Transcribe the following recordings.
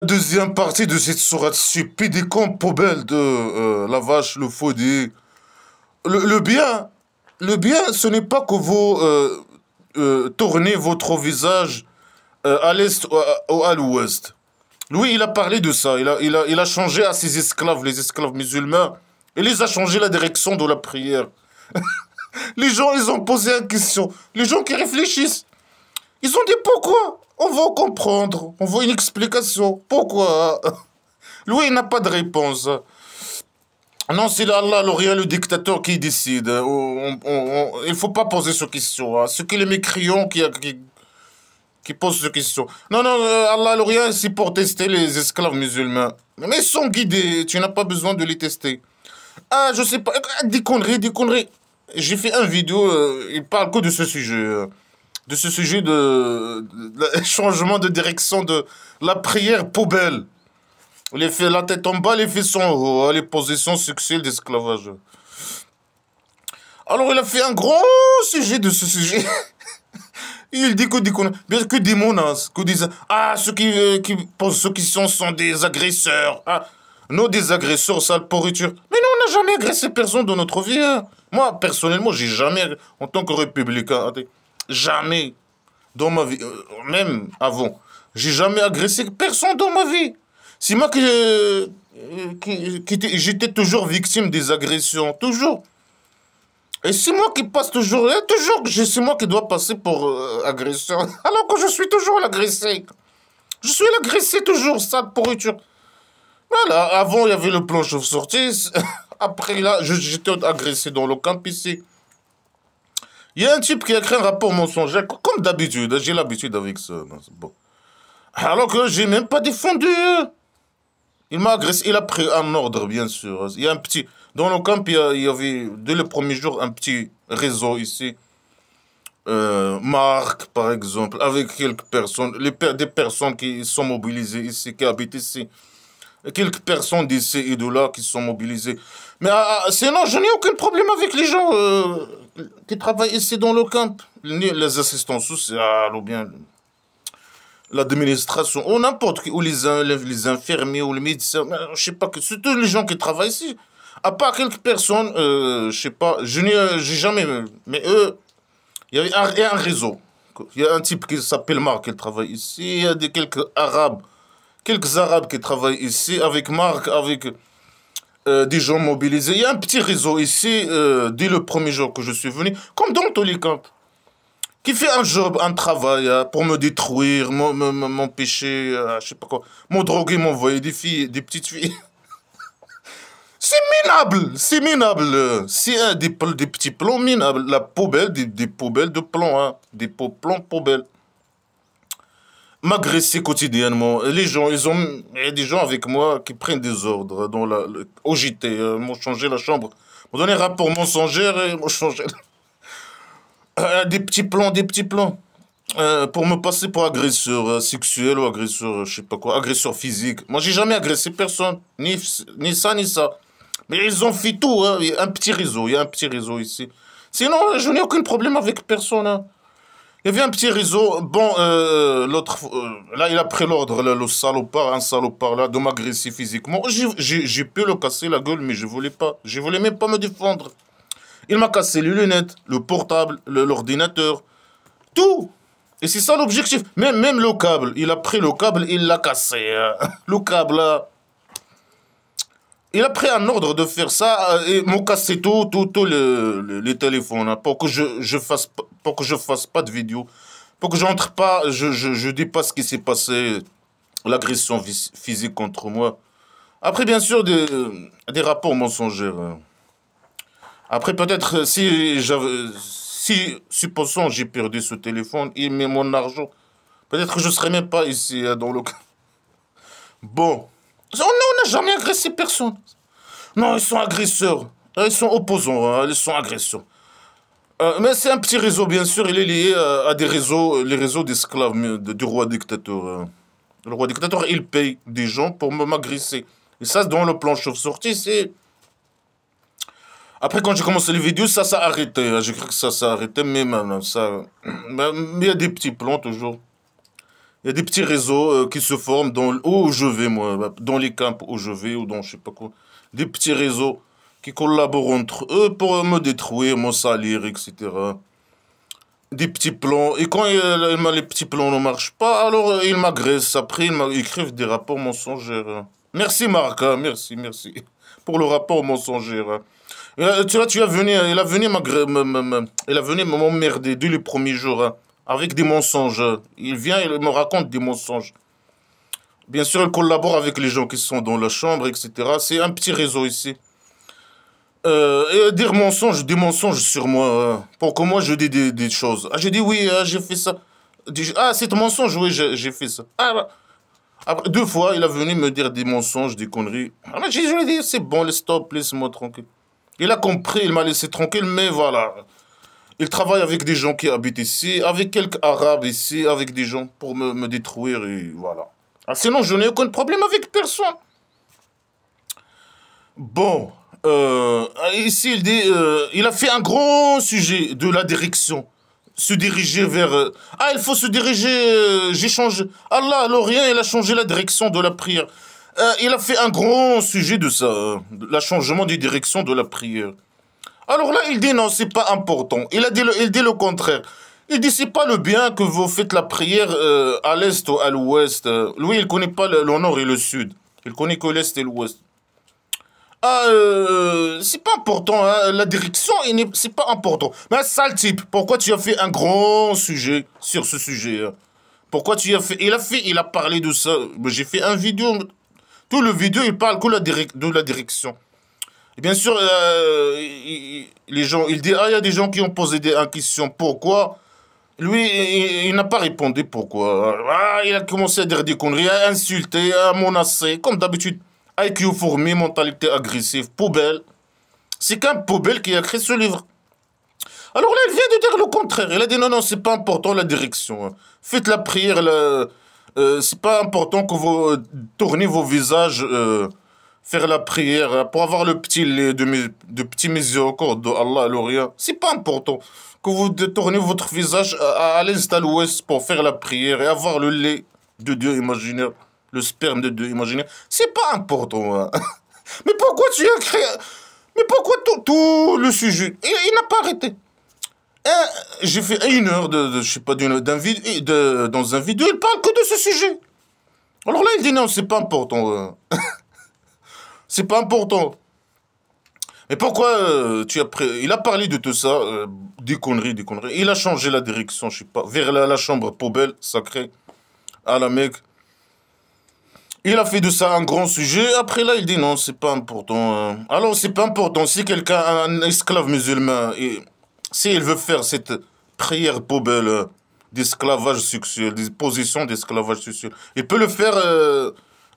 Deuxième partie de cette sourate stupide et comme poubelle de la vache, le faudier. Le bien, le bien, ce n'est pas que vous tournez votre visage à l'est ou à l'ouest. Lui, il a parlé de ça. Il a changé à ses esclaves, les esclaves musulmans. Il les a changé la direction de la prière. Les gens, ils ont posé une question. Les gens qui réfléchissent, ils ont dit pourquoi? On va comprendre. On veut une explication. Pourquoi? Lui, il n'a pas de réponse. Non, c'est Allah, le dictateur qui décide. Il ne faut pas poser cette question. Hein. Ce que les mécréants qui posent cette question. Non, non, Allah, c'est pour tester les esclaves musulmans. Mais ils sont guidés. Tu n'as pas besoin de les tester. Ah, je sais pas. Des conneries, des conneries. J'ai fait une vidéo, il parle que de ce sujet. De ce sujet de changement de direction de la prière poubelle. Les fait la tête en bas, les fesses en haut, les positions sexuelles d'esclavage. Alors il a fait un grand sujet de ce sujet. Il dit que des menaces, que des... Ah, qui posent cette question sont des agresseurs. Ah, nous des agresseurs, sale pourriture. Mais nous, on n'a jamais agressé personne dans notre vie. Hein. Moi, personnellement, j'ai jamais, en tant que républicain, jamais dans ma vie, même avant, j'ai jamais agressé personne dans ma vie. C'est moi j'étais toujours victime des agressions, toujours. Et c'est moi qui passe toujours, c'est moi qui dois passer pour agresseur. Alors que je suis toujours l'agressé. Je suis l'agressé toujours, sale pourriture. Voilà, avant il y avait le plan chauve-sortie. Après là, j'étais agressé dans le camp ici. Il y a un type qui a écrit un rapport mensonger, comme d'habitude, j'ai l'habitude avec ça. Bon. Alors que j'ai même pas défendu. Il m'a agressé, il a pris un ordre, bien sûr. Il y a un petit... Dans le camp, il y avait, dès le premier jour, un petit réseau ici. Marc, par exemple, avec quelques personnes, des personnes qui sont mobilisées ici, qui habitent ici. Quelques personnes d'ici et de là qui sont mobilisées. Mais sinon, je n'ai aucun problème avec les gens qui travaillent ici dans le camp. Ni les assistants sociaux, ou bien l'administration, ou n'importe qui, ou les infirmiers, ou les médecins, je sais pas, surtout les gens qui travaillent ici. À part quelques personnes, je sais pas, j'ai jamais, mais eux, il y a un réseau. Il y a un type qui s'appelle Marc qui travaille ici, il y a quelques Arabes qui travaillent ici, avec Marc, avec des gens mobilisés. Il y a un petit réseau ici, dès le premier jour que je suis venu, comme dans tous les camps, qui fait un job, un travail pour me détruire, m'empêcher, je sais pas quoi, me droguer, m'envoyer des filles, des petites filles. C'est minable, c'est minable. C'est des petits plombs minables. La poubelle, des poubelles de plomb, hein, des plombs poubelles. M'agresser quotidiennement. Les gens, il y a des gens avec moi qui prennent des ordres au JT, m'ont changé la chambre, m'ont donné un rapport mensonger et m'ont changé. Des petits plans, des petits plans. Pour me passer pour agresseur sexuel ou agresseur, je sais pas quoi, agresseur physique. Moi, j'ai jamais agressé personne, ni ça, ni ça. Mais ils ont fait tout, hein. Il y a un petit réseau, il y a un petit réseau ici. Sinon, je n'ai aucun problème avec personne. Hein. Il y avait un petit réseau. Bon, là, il a pris l'ordre, le salopard, un salopard, là, de m'agresser physiquement. J'ai pu le casser la gueule, mais je voulais pas. Je voulais même pas me défendre. Il m'a cassé les lunettes, le portable, l'ordinateur, tout. Et c'est ça l'objectif. Même le câble, il a pris le câble, il l'a cassé. Le câble, là. Il a pris un ordre de faire ça et m'a cassé tout les téléphones hein, pour que pour que je fasse pas de vidéo, pour que j'entre pas, je dis pas ce qui s'est passé, l'agression physique contre moi. Après, bien sûr, des rapports mensongers. Hein. Après, peut-être, si, supposons, j'ai perdu ce téléphone, il met mon argent, peut-être que je serais même pas ici, dans le... Bon. On n'a jamais agressé personne. Non, ils sont agresseurs. Ils sont opposants, hein, ils sont agresseurs. Mais c'est un petit réseau, bien sûr, il est lié à des réseaux, les réseaux d'esclaves du roi dictateur. Hein. Le roi dictateur, il paye des gens pour m'agresser. Et ça, dans le plan chauve-sortie, c'est... Après, quand j'ai commencé les vidéos, ça s'est arrêté. J'ai cru que ça s'est arrêté, mais maintenant, ça... Mais il y a des petits plans, toujours. Il y a des petits réseaux qui se forment dans, où je vais, moi, dans les camps où je vais, ou dans je sais pas quoi. Des petits réseaux qui collaborent entre eux pour me détruire, me salir, etc. Des petits plans. Et quand les petits plans ne marchent pas, alors ils m'agressent. Après, ils écrivent des rapports mensongers. Merci Marc, hein, merci, merci. Pour le rapport mensonger. Tu vois, il a venu il a venu m'emmerder dès les premiers jours, hein, avec des mensonges. Il vient, il me raconte des mensonges. Bien sûr, il collabore avec les gens qui sont dans la chambre, etc. C'est un petit réseau ici. Et dire des mensonges sur moi, pour que moi je dis des choses. Ah, j'ai dit oui, j'ai fait ça. Ah, c'est un mensonge, oui, j'ai fait ça. Ah, bah. Après, 2 fois, il a venu me dire des mensonges, des conneries. Ah, mais je lui ai dit, c'est bon, laisse stop, laisse-moi tranquille. Il a compris, il m'a laissé tranquille, mais voilà. Il travaille avec des gens qui habitent ici, avec quelques Arabes ici, avec des gens pour me détruire, et voilà. Ah, sinon, je n'ai aucun problème avec personne. Bon, ici, il a fait un grand sujet de la direction. Se diriger vers... ah, il faut se diriger... j'ai changé... Allah, l'Orient, il a changé la direction de la prière. Il a fait un grand sujet de ça, le changement de direction de la prière. Alors là, il dit non, c'est pas important. Il dit le contraire. Il dit c'est pas le bien que vous faites la prière à l'est ou à l'ouest. Lui, il connaît pas le nord et le sud. Il connaît que l'est et l'ouest. Ah, c'est pas important, hein. La direction, c'est pas important. Mais un sale type, pourquoi tu as fait un grand sujet sur ce sujet, hein? Pourquoi tu as fait... Il a parlé de ça. J'ai fait un vidéo. Tout le vidéo, il parle que de la direction. Et bien sûr, les gens, il dit, ah, il y a des gens qui ont posé des questions. Pourquoi? Lui, il n'a pas répondu pourquoi. Ah, il a commencé à dire des conneries, à insulter, à menacer, comme d'habitude. IQ fourmi, mentalité agressive, poubelle. C'est qu'un poubelle qui a créé ce livre. Alors là, il vient de dire le contraire. Il a dit non, non, c'est pas important la direction. Faites la prière, c'est pas important que vous tournez vos visages, faire la prière, pour avoir le petit lait de petits miséricordes de Allah, l'Orient. C'est pas important que vous tournez votre visage à l'est, à l'ouest pour faire la prière et avoir le lait de Dieu imaginaire. Le sperme de Dieu imaginaire, c'est pas important. Hein. Mais pourquoi tu as créé... Mais pourquoi tout le sujet? Il n'a pas arrêté. J'ai fait 1 heure je sais pas, dans un vidéo, il parle que de ce sujet. Alors là, il dit non, c'est pas important. C'est pas important. Mais pourquoi tu as pris... Il a parlé de tout ça, des conneries, des conneries. Il a changé la direction, je sais pas, vers la chambre poubelle sacrée, à la Mecque. Il a fait de ça un grand sujet. Après là, il dit non, c'est pas important. Alors, c'est pas important. Si quelqu'un, un esclave musulman, s'il veut faire cette prière poubelle d'esclavage sexuel, des positions d'esclavage sexuel, il peut le faire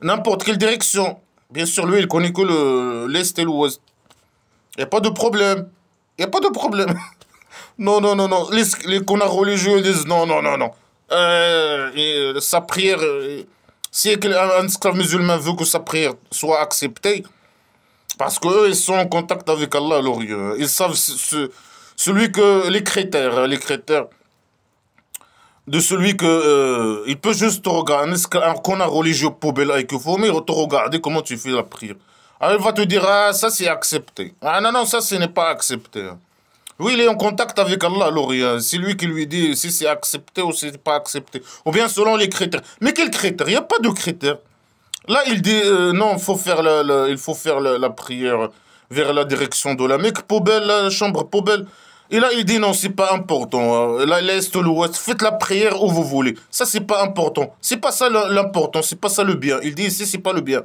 n'importe quelle direction. Bien sûr, lui, il connaît que l'Est et l'Ouest. Il n'y a pas de problème. Il n'y a pas de problème. Non, non, non, non. Les connards religieux disent non, non, non, non. Sa prière... si un esclave musulman veut que sa prière soit acceptée, parce qu'eux, ils sont en contact avec Allah, alors ils savent celui que les critères de celui que il peut juste te regarder, un connard religieux poubelle avec faut mais te regarder comment tu fais la prière. Alors il va te dire ah ça c'est accepté. Ah non non ça ce n'est pas accepté. Oui, il est en contact avec Allah, alors c'est lui qui lui dit si c'est accepté ou si c'est pas accepté. Ou bien selon les critères. Mais quels critères? Il n'y a pas de critères. Là, il dit non, il faut faire la prière vers la direction de la Mecque, poubelle, la chambre poubelle. Et là, il dit non, c'est pas important. Là, l'Est ou l'Ouest, faites la prière où vous voulez. Ça, c'est pas important. C'est pas ça l'important, c'est pas ça le bien. Il dit ici, c'est pas le bien.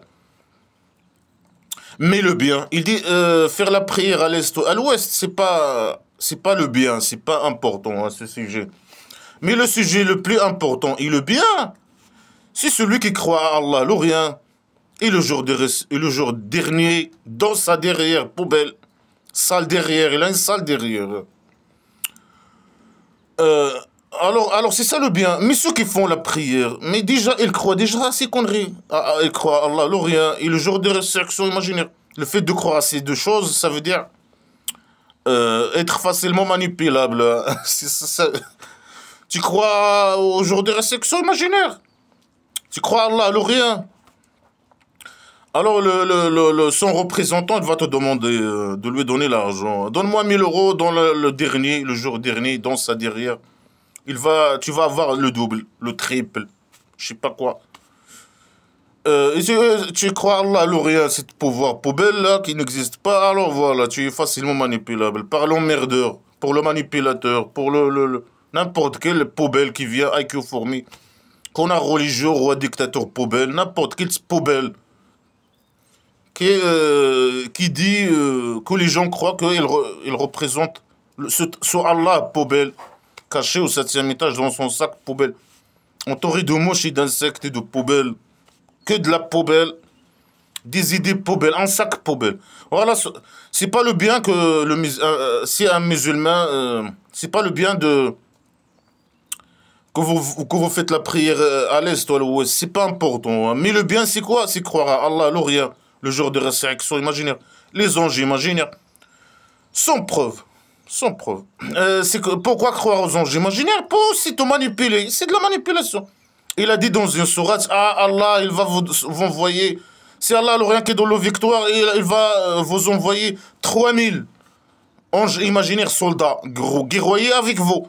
Mais le bien, il dit faire la prière à l'Est ou à l'Ouest, c'est pas le bien, c'est pas important, hein, ce sujet. Mais le sujet le plus important et le bien, c'est celui qui croit à Allah, l'Orient, et le jour dernier, dans sa derrière poubelle, salle derrière, il a une salle derrière. Alors c'est ça le bien. Mais ceux qui font la prière, mais déjà, ils croient déjà à ces conneries. Ils croient à Allah, l'Orient, et le jour de résurrection imaginaire. Le fait de croire à ces deux choses, ça veut dire être facilement manipulable. Tu crois au jour de résurrection imaginaire? Tu crois à Allah, alors rien. Alors son représentant il va te demander de lui donner l'argent. Donne-moi 1000 € dans le jour dernier, dans sa derrière. Tu vas avoir le double, le triple, je sais pas quoi. Tu crois Allah, alors rien, ce pouvoir poubelle là qui n'existe pas, alors voilà, tu es facilement manipulable par l'emmerdeur, pour le manipulateur, pour n'importe quelle poubelle qui vient, IQ fourmi, qu'on a religieux, roi, dictateur, poubelle, n'importe quelle poubelle qui dit que les gens croient qu'il représente ce Allah poubelle, caché au 7e étage dans son sac poubelle, entouré de mouches et d'insectes et de poubelles, que de la poubelle, des idées poubelles, un sac poubelle. Voilà, c'est pas le bien que si un musulman, c'est pas le bien que vous faites la prière à l'est ou à l'ouest, c'est pas important. Mais le bien, c'est quoi? C'est croire à Allah, l'Orient, le jour de résurrection imaginaire, les anges imaginaires, sans preuve. Sans preuve. Pourquoi croire aux anges imaginaires? Pour aussi te manipuler. C'est de la manipulation. Il a dit dans une sourate, ah Allah, il va vous envoyer, c'est Allah l'Orient qui est dans la victoire, et il va vous envoyer 3000 anges imaginaires soldats, gros, guerroyer avec vous.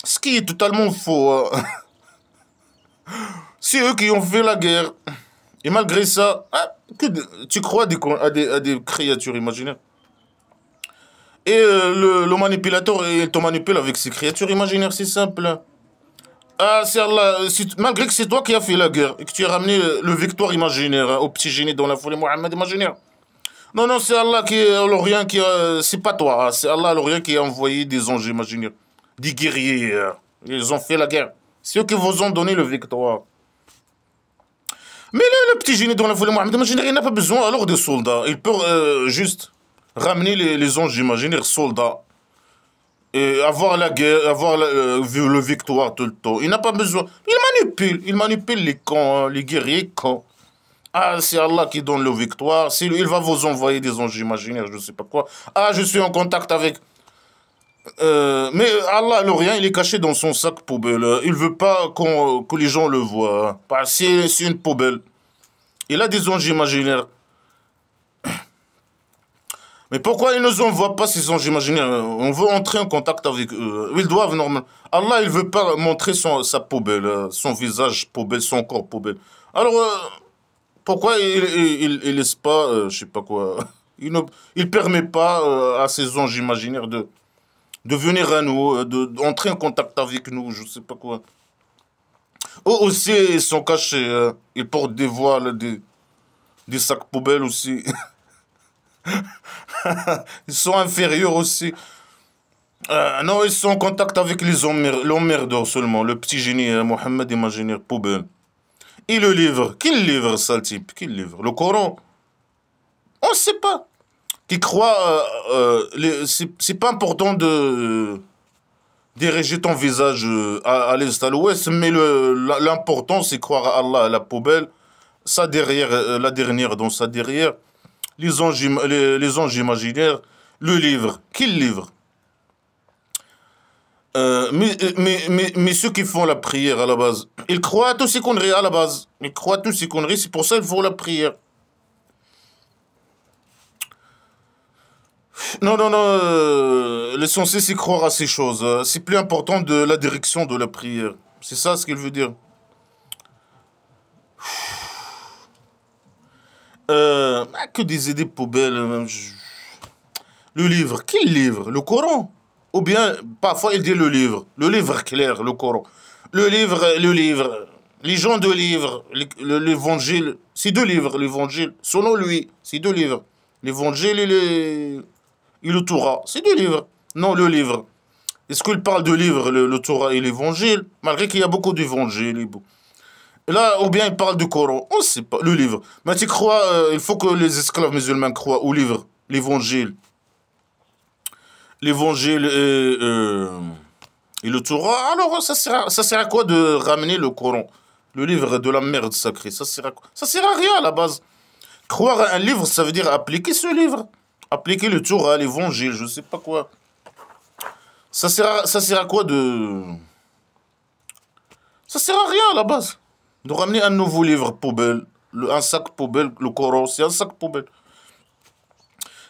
Ce qui est totalement faux. C'est eux qui ont fait la guerre. Et malgré ça, tu crois à des créatures imaginaires. Et le manipulateur, il te manipule avec ces créatures imaginaires, c'est simple. Ah, c'est Allah, malgré que c'est toi qui as fait la guerre et que tu as ramené le victoire imaginaire au petit génie dans la folie Mohammed imaginaire. Non, non, c'est Allah qui est l'Orient qui c'est pas toi, c'est Allah l'Orient qui a envoyé des anges imaginaires, des guerriers. Ils ont fait la guerre. C'est eux qui vous ont donné le victoire. Mais le petit génie dans la folie Mohammed imaginaire, il n'a pas besoin alors de soldats. Il peut juste ramener les anges imaginaires soldats. Et avoir la guerre, avoir le victoire tout le temps. Il n'a pas besoin. Il manipule les camps, hein, les guerriers camps. Ah, c'est Allah qui donne le victoire. Il va vous envoyer des anges imaginaires, je ne sais pas quoi. Ah, je suis en contact avec. Mais Allah, l'Orient, il est caché dans son sac poubelle. Il veut pas que les gens le voient. Parce que c'est une poubelle. Il a des anges imaginaires. Mais pourquoi ils ne nous envoient pas ces anges imaginaires? On veut entrer en contact avec eux. Ils doivent normalement. Allah, il veut pas montrer sa poubelle, son visage poubelle, son corps poubelle. Alors, pourquoi il laisse pas, je sais pas quoi, il permet pas à ces anges imaginaires de venir à nous, d'entrer en contact avec nous, je sais pas quoi. Eux aussi, ils sont cachés. Ils portent des voiles, des sacs poubelles aussi. Ils sont inférieurs aussi. Non, ils sont en contact avec l'emmerdeur seulement. Le petit génie, Mohammed imaginaire, poubelle. Et le livre. Quel livre, ça, le type? Quel livre? Le Coran? On ne sait pas. Qui croit... c'est pas important diriger ton visage à l'est, à l'ouest, mais l'important, c'est croire à Allah, à la poubelle, sa derrière, la dernière dans sa derrière, les anges imaginaires, le livre. Quel livre? Mais ceux qui font la prière à la base, ils croient à tous ces conneries à la base. Ils croient à tous ces conneries, c'est pour ça qu'ils font la prière. Non, non, non, l'essentiel c'est croire à ces choses. C'est plus important de la direction de la prière. C'est ça ce qu'il veut dire. Que des idées poubelles. Le livre. Quel livre? Le Coran? Ou bien, parfois il dit le livre. Le livre clair, le Coran. Le livre, le livre. Les gens de livres. L'évangile. C'est deux livres, l'évangile. Selon lui, c'est deux livres. L'évangile et le Torah. C'est deux livres. Non, le livre. Est-ce qu'il parle de livre, le Torah et l'évangile? Malgré qu'il y a beaucoup d'évangiles. Là, ou bien il parle du Coran. On ne sait pas, le livre. Mais tu crois, il faut que les esclaves musulmans croient au livre, l'évangile. L'évangile et le Torah. Alors, ça sert à quoi de ramener le Coran? Le livre de la merde sacrée. Ça sert à quoi? Ça sert à rien à la base. Croire à un livre, ça veut dire appliquer ce livre. Appliquer le Torah, l'évangile, je ne sais pas quoi. Ça sert à quoi de... Ça sert à rien à la base. De ramener un nouveau livre poubelle, un sac poubelle, le Coran, c'est un sac poubelle.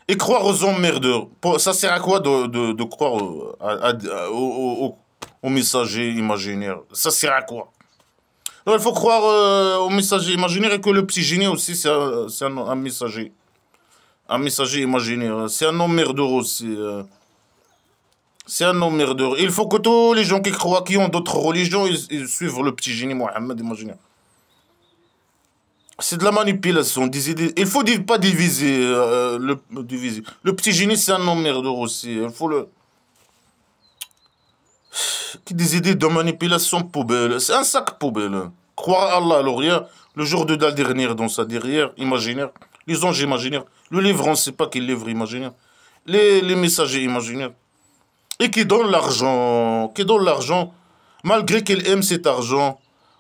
Et croire aux emmerdeurs. Ça sert à quoi de croire aux messagers imaginaires? Ça sert à quoi? Non, il faut croire aux messagers imaginaires et que le petit génie aussi, c'est un messager. Un messager imaginaire. C'est un emmerdeur aussi. C'est un emmerdeur. Il faut que tous les gens qui croient, qui ont d'autres religions, ils suivent le petit génie Mohammed imaginaire. C'est de la manipulation, des idées. Il faut pas diviser, diviser. Le petit génie, c'est un emmerdeur aussi. Il faut le... Des idées de manipulation poubelle. C'est un sac poubelle. Croire à Allah, alors rien. Le jour de la dernière dans sa derrière, imaginaire. Les anges imaginaires. Le livre, on ne sait pas quel livre imaginaire. Les messagers imaginaires. Et qui donnent l'argent. Qui donnent l'argent. Malgré qu'il aime cet argent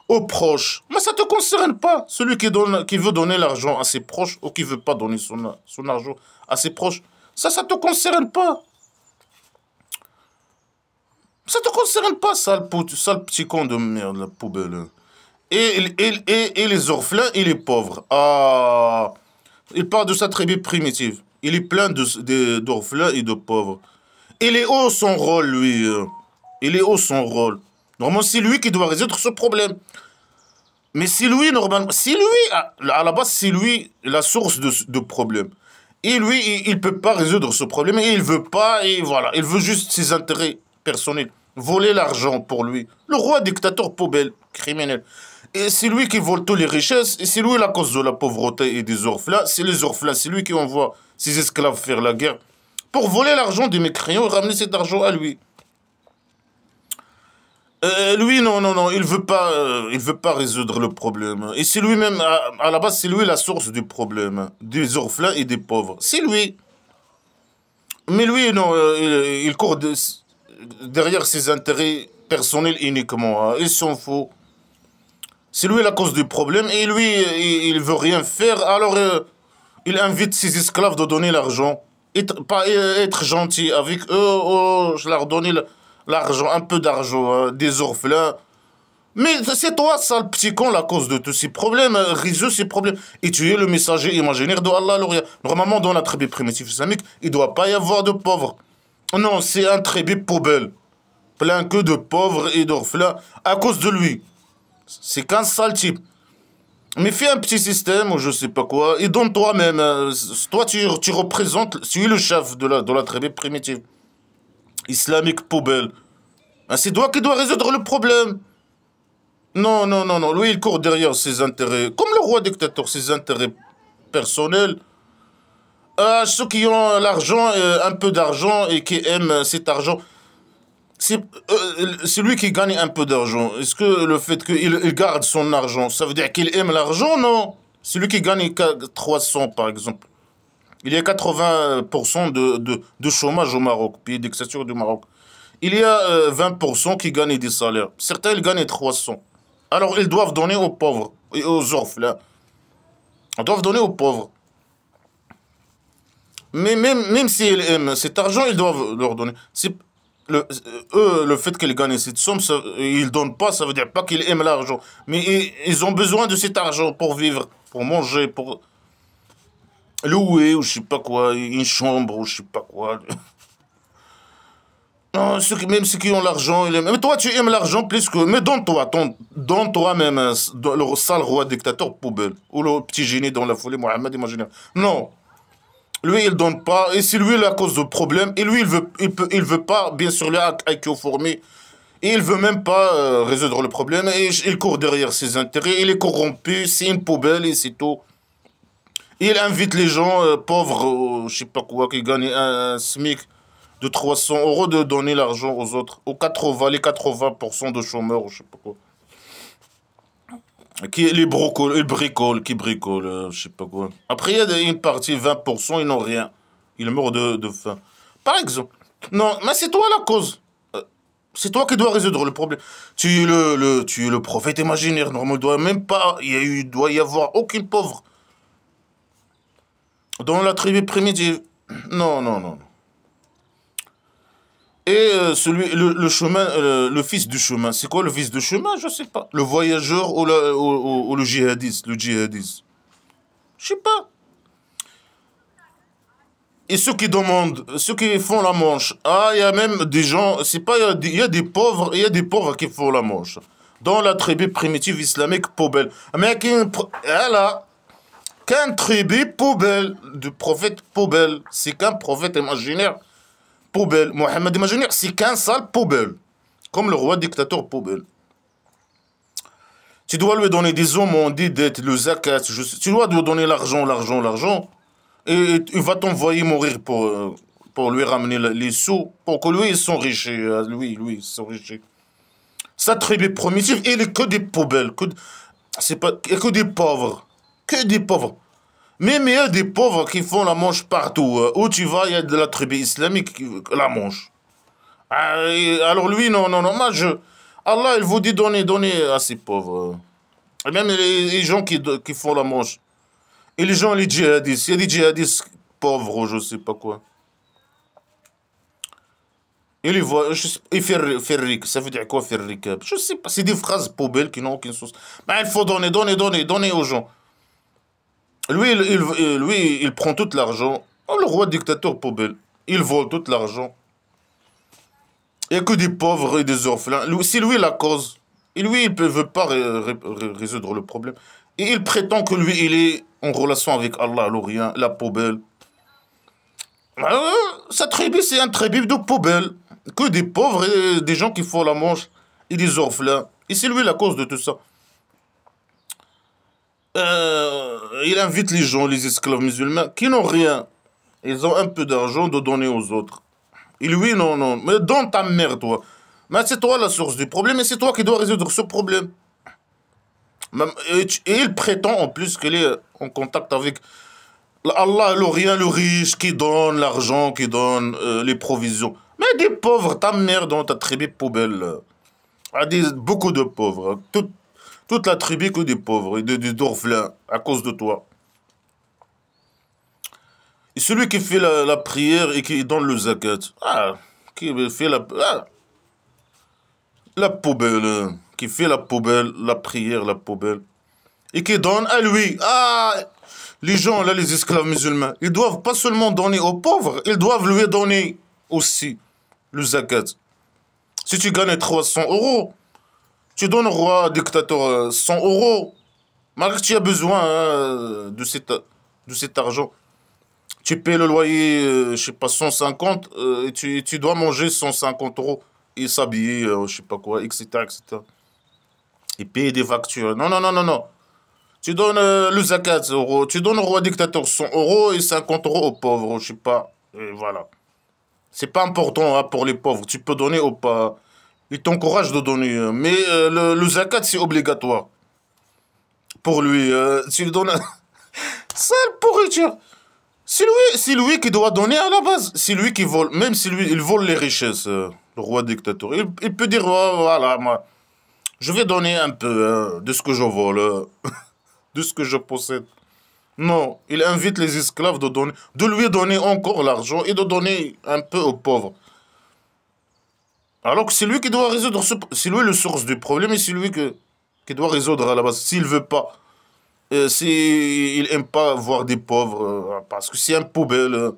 aux proches. Mais ça ne te concerne pas. Celui qui veut donner l'argent à ses proches ou qui ne veut pas donner son argent à ses proches. Ça ne te concerne pas. Ça ne te concerne pas, sale petit con de merde, la poubelle. Et les orphelins et les pauvres. Ah, il parle de sa tribu primitive. Il est plein d'orphelins et de pauvres. Il est haut son rôle, lui. Il est haut son rôle. Normalement, c'est lui qui doit résoudre ce problème. Mais c'est lui, normalement, c'est lui, à la base, c'est lui la source de problème. Et lui, il ne peut pas résoudre ce problème et il veut pas, et voilà, il veut juste ses intérêts personnels. Voler l'argent pour lui. Le roi dictateur poubelle, criminel. Et c'est lui qui vole toutes les richesses, et c'est lui la cause de la pauvreté et des orphelins. C'est les orphelins, c'est lui qui envoie ses esclaves faire la guerre pour voler l'argent des mécréants et ramener cet argent à lui. Lui, non, non, non, il veut pas résoudre le problème. Et c'est lui-même, à la base, c'est lui la source du problème, des orphelins et des pauvres. C'est lui. Mais lui, non, il court derrière ses intérêts personnels uniquement. Hein. Il s'en fout. C'est lui la cause du problème et lui, il veut rien faire. Alors, il invite ses esclaves de donner l'argent. Pas être gentil avec eux, oh, je leur donne l'argent, un peu d'argent, hein, des orphelins. Mais c'est toi, sale petit con, la cause de tous ces problèmes, résout ces problèmes. Et tu es le messager imaginaire de Allah. Normalement, dans la tribu primitive islamique, il ne doit pas y avoir de pauvres. Non, c'est un tribu poubelle. Plein que de pauvres et d'orphelins à cause de lui. C'est qu'un sale type. Mais fais un petit système ou je sais pas quoi, et donne toi-même. Toi, tu représentes, tu es le chef de la tribu primitive. Islamique poubelle. C'est toi qui dois résoudre le problème. Non, non, non, non. Lui, il court derrière ses intérêts. Comme le roi dictateur, ses intérêts personnels. Ceux qui ont l'argent, un peu d'argent, et qui aiment cet argent. C'est lui qui gagne un peu d'argent. Est-ce que le fait qu'il garde son argent, ça veut dire qu'il aime l'argent? Non. C'est lui qui gagne 300, par exemple. Il y a 80% de chômage au Maroc, pays d'exception du Maroc. Il y a 20% qui gagnent des salaires. Certains, ils gagnent 300. Alors, ils doivent donner aux pauvres et aux orphelins. Ils doivent donner aux pauvres. Mais même s'ils aiment cet argent, ils doivent leur donner. Le fait qu'ils gagnent cette somme, ils ne donnent pas, ça veut dire pas qu'ils aiment l'argent. Mais ils ont besoin de cet argent pour vivre, pour manger, pour louer ou je sais pas quoi, une chambre ou je sais pas quoi. Non, même ceux qui ont l'argent, ils aiment. Mais toi, tu aimes l'argent plus que... Mais donne-toi même le sale roi dictateur poubelle. Ou le petit génie dans la folie, Mohamed, imaginaire. Non. Lui, il donne pas, et c'est lui la cause du problème, et lui, il veut pas, bien sûr, lui, IQ formé, et il veut même pas résoudre le problème, et il court derrière ses intérêts, il est corrompu, c'est une poubelle, et c'est tout. Et il invite les gens pauvres, je sais pas quoi, qui gagnent un SMIC de 300 euros, de donner l'argent aux autres, les 80% de chômeurs, ou je sais pas quoi. Qui bricolent, je sais pas quoi. Après, il y a une partie, 20%, ils n'ont rien. Ils meurent de faim. Par exemple. Non, mais c'est toi la cause. C'est toi qui dois résoudre le problème. Tu es le prophète imaginaire. Normalement, il doit même pas, doit y avoir aucun pauvre. Dans la tribu primitive. Non, non, non. Et le chemin, le fils du chemin, c'est quoi le fils du chemin? Je sais pas. Le voyageur ou le djihadiste, le djihadiste. Je sais pas. Et ceux qui demandent, ceux qui font la manche, ah, il y a même des gens, c'est pas, il y a des pauvres, il y a des pauvres qui font la manche. Dans la tribu primitive islamique, poubelle. Mais qu'un tribu poubelle, du prophète poubelle, c'est qu'un prophète imaginaire poubelle. Mohammed imaginaire, c'est qu'un sale poubelle. Comme le roi dictateur poubelle. Tu dois lui donner des aumônes, des dettes, le zakat, tu dois lui donner l'argent, l'argent, l'argent. Et il va t'envoyer mourir pour lui ramener les sous, pour que lui, il s'enrichisse. Lui, il s'enrichisse. Sa tribu primitive, il est que des poubelles. C'est pas, que des pauvres. Que des pauvres. Même il y a des pauvres qui font la manche partout. Où tu vas, il y a de la tribu islamique, la manche. Alors lui, non, non, non, moi Allah, il vous dit donner, donner à ces pauvres. Et même les gens qui font la manche. Et les gens, les djihadistes, il y a des djihadistes pauvres, je sais pas quoi. Et les voient, et faire ric, ça veut dire quoi faire ric? Je sais pas, c'est des phrases poubelles qui n'ont aucune source. Ben, il faut donner, donner, donner, donner aux gens. Lui, il prend tout l'argent. Oh, le roi dictateur poubelle. Il vole tout l'argent. Il n'y a que des pauvres et des orphelins. C'est lui la cause. Et lui, il ne veut pas résoudre le problème. Et il prétend que lui, il est en relation avec Allah, l'Orient, la poubelle. Sa tribu, c'est un tribu de poubelle. Que des pauvres et des gens qui font la manche et des orphelins. Et c'est lui la cause de tout ça. Il invite les gens, les esclaves musulmans, qui n'ont rien. Ils ont un peu d'argent de donner aux autres. Et lui, non, non. Mais donne ta mère, toi. Mais c'est toi la source du problème et c'est toi qui dois résoudre ce problème. Et il prétend en plus qu'il est en contact avec Allah, l'Orient, le riche, qui donne l'argent, qui donne les provisions. Mais des pauvres, ta mère dans ta tribu poubelle. Beaucoup de pauvres. Toute la tribu que des pauvres et des orphelins à cause de toi. Et celui qui fait la prière et qui donne le zakat. Qui fait la poubelle. Qui fait la poubelle, la prière, la poubelle. Et qui donne à lui. Les gens, là, les esclaves musulmans, ils doivent pas seulement donner aux pauvres, ils doivent lui donner aussi le zakat. Si tu gagnes 300 euros, tu donnes au roi dictateur 100 euros. Malgré que tu as besoin de cet argent. Tu payes le loyer, je sais pas, 150, et tu dois manger 150 euros et s'habiller, je sais pas quoi, etc., etc. Et payer des factures. Non, non, non, non, non. Tu donnes le zakat, euros. Tu donnes au roi dictateur 100 euros et 50 euros aux pauvres, je sais pas. Et voilà. C'est pas important pour les pauvres. Tu peux donner aux pauvres. Il t'encourage de donner. Mais le zakat, c'est obligatoire. Pour lui. Tu lui donnes... Sale pourriture. C'est lui qui doit donner à la base. C'est lui qui vole. Même si lui, il vole les richesses, le roi dictateur. Il peut dire, voilà, moi, je vais donner un peu de ce que je vole, de ce que je possède. Non, il invite les esclaves de lui donner encore l'argent et de donner un peu aux pauvres. Alors que c'est lui qui doit résoudre c'est lui le source du problème et c'est lui qui doit résoudre à la base. S'il veut pas, s'il aime pas voir des pauvres, parce que c'est un poubelle.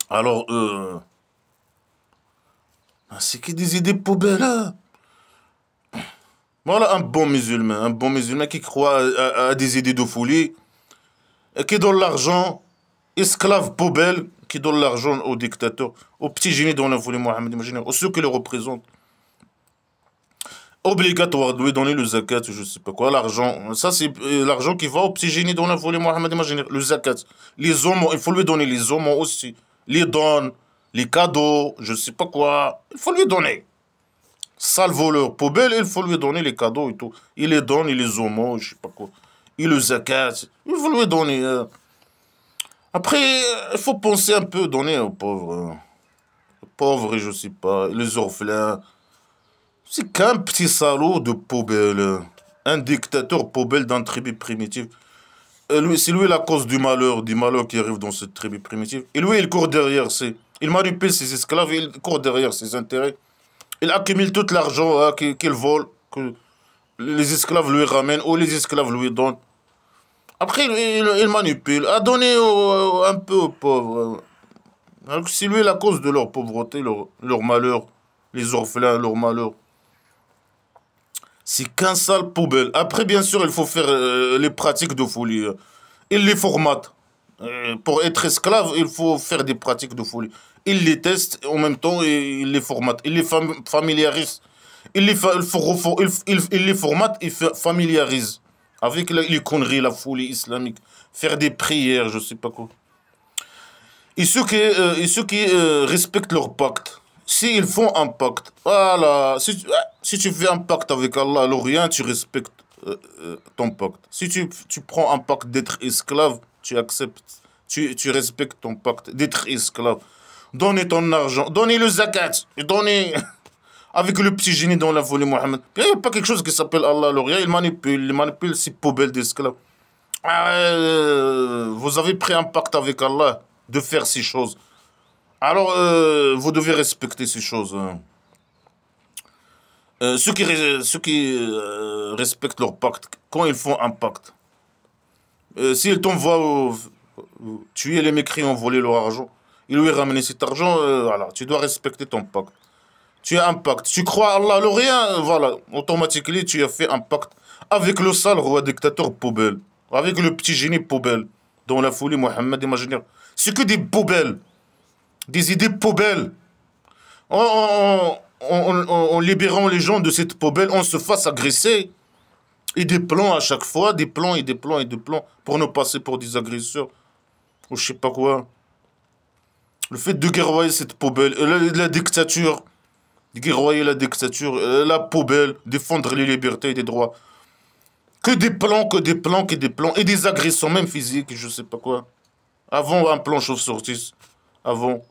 Alors, c'est qui des idées poubelles, hein? Voilà un bon musulman qui croit à des idées de folie, qui donne l'argent, esclave poubelle, qui donne l'argent aux dictateurs, aux petits génies dont la folie Mohammed, imaginez, aux ceux qui le représentent. Obligatoire de lui donner le zakat, je sais pas quoi, l'argent. Ça, c'est l'argent qui va aux petits génies dont la folie Mohammed, imaginez, le zakat. Les aumônes, il faut lui donner les aumônes aussi. Les dons, les cadeaux, je sais pas quoi, il faut lui donner. Sale voleur, poubelle, il faut lui donner les cadeaux et tout. Il les donne, il les aumônes, je sais pas quoi. Il le zakat, il faut lui donner. Après, il faut penser un peu, donner aux pauvres. Les pauvres, je sais pas, les orphelins. C'est qu'un petit salaud de poubelle. Un dictateur poubelle d'une tribu primitive. C'est lui la cause du malheur qui arrive dans cette tribu primitive. Et lui, il court derrière. Il manipule ses esclaves, il court derrière ses intérêts. Il accumule tout l'argent qu'il vole, que les esclaves lui ramènent ou les esclaves lui donnent. Après, il manipule, a donné un peu aux pauvres. C'est lui la cause de leur pauvreté, leur malheur. Les orphelins, leur malheur. C'est qu'un sale poubelle. Après, bien sûr, il faut faire les pratiques de folie. Il les formate. Pour être esclave, il faut faire des pratiques de folie. Il les teste, en même temps, et il les formate. Il les familiarise. Il les formate et familiarise. Avec les conneries, la folie islamique. Faire des prières, je sais pas quoi. Et ceux qui respectent leur pacte, s'ils font un pacte, voilà, si tu fais un pacte avec Allah, alors rien, tu respectes ton pacte. Si tu prends un pacte d'être esclave, tu acceptes, tu respectes ton pacte d'être esclave. Donnez ton argent, donnez le zakat, donnez avec le petit génie dans la folie Mohammed. Il n'y a pas quelque chose qui s'appelle Allah, alors rien, il manipule ces poubelles d'esclaves. Vous avez pris un pacte avec Allah de faire ces choses. Alors, vous devez respecter ces choses. Hein. Ceux qui respectent leur pacte, quand ils font un pacte, s'ils t'envoient tuer les mécréants, voler leur argent, ils lui ramener cet argent, voilà, tu dois respecter ton pacte. Tu as un pacte. Tu crois à Allah, le rien, voilà, automatiquement, tu as fait un pacte avec le sale roi dictateur poubelle, avec le petit génie poubelle, dans la folie Mohammed imaginaire. C'est que des poubelles, des idées poubelles. En libérant les gens de cette poubelle, on se fasse agresser. Et des plans à chaque fois, des plans et des plans et des plans, pour nous passer pour des agresseurs, ou je sais pas quoi. Le fait de guerroyer cette poubelle, la dictature, de guerroyer la dictature, la poubelle, défendre les libertés et les droits. Que des plans, que des plans, que des plans, et des agressions, même physiques, je sais pas quoi. Avant un plan chauve-sortie, avant.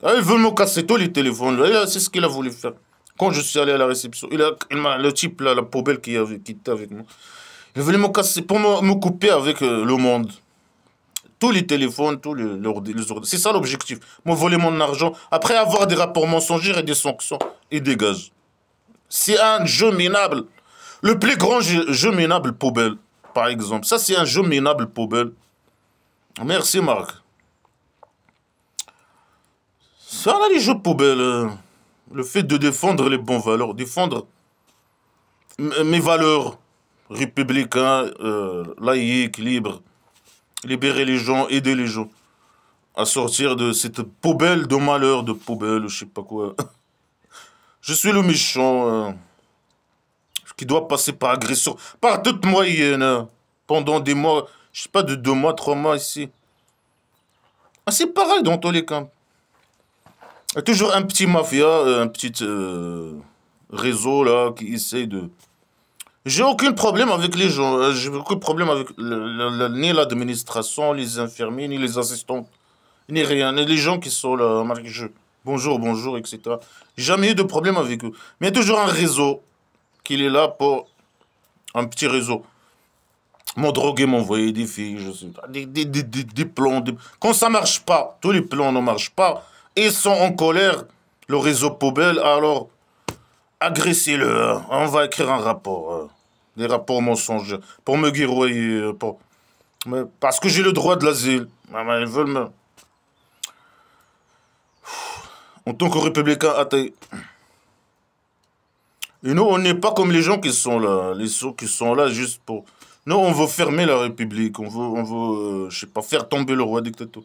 Ah, il veut me casser tous les téléphones, là, c'est ce qu'il a voulu faire. Quand je suis allé à la réception, le type là, la poubelle qui était avec moi, il voulait me casser pour me couper avec le monde. Tous les téléphones, tous les ordres. C'est ça l'objectif. Me voler mon argent, après avoir des rapports mensongers et des sanctions, et des gages. C'est un jeu minable. Le plus grand jeu minable poubelle, par exemple. Ça, c'est un jeu minable poubelle. Merci, Marc. Ça, là, les jeux poubelles. Le fait de défendre les bonnes valeurs, défendre mes valeurs républicains, laïques, libres, libérer les gens, aider les gens à sortir de cette poubelle de malheur, de poubelle, je sais pas quoi. Je suis le méchant qui doit passer par agression, par toute moyenne, pendant des mois, je sais pas, de 2 mois, 3 mois ici. Ah, c'est pareil dans tous les cas. Il y a toujours un petit mafia, un petit réseau là qui essaye de... J'ai aucun problème avec les gens, j'ai aucun problème avec ni l'administration, les infirmiers, ni les assistants, ni rien, ni les gens qui sont là, bonjour, bonjour, etc. J'ai jamais eu de problème avec eux. Mais il y a toujours un réseau qui est là pour un petit réseau. M'ont drogué, m'envoyer des filles, je sais pas, des plans. Quand ça marche pas, tous les plans ne marchent pas, et ils sont en colère, le réseau poubelle, alors agressez-le, hein. On va écrire un rapport, des rapports mensongers, pour me guerroyer, parce que j'ai le droit de l'asile. Ils veulent me... En tant que républicain athée. Et nous, on n'est pas comme les gens qui sont là, les sots qui sont là juste pour... Nous, on veut fermer la République, on veut je sais pas, faire tomber le roi dictateur.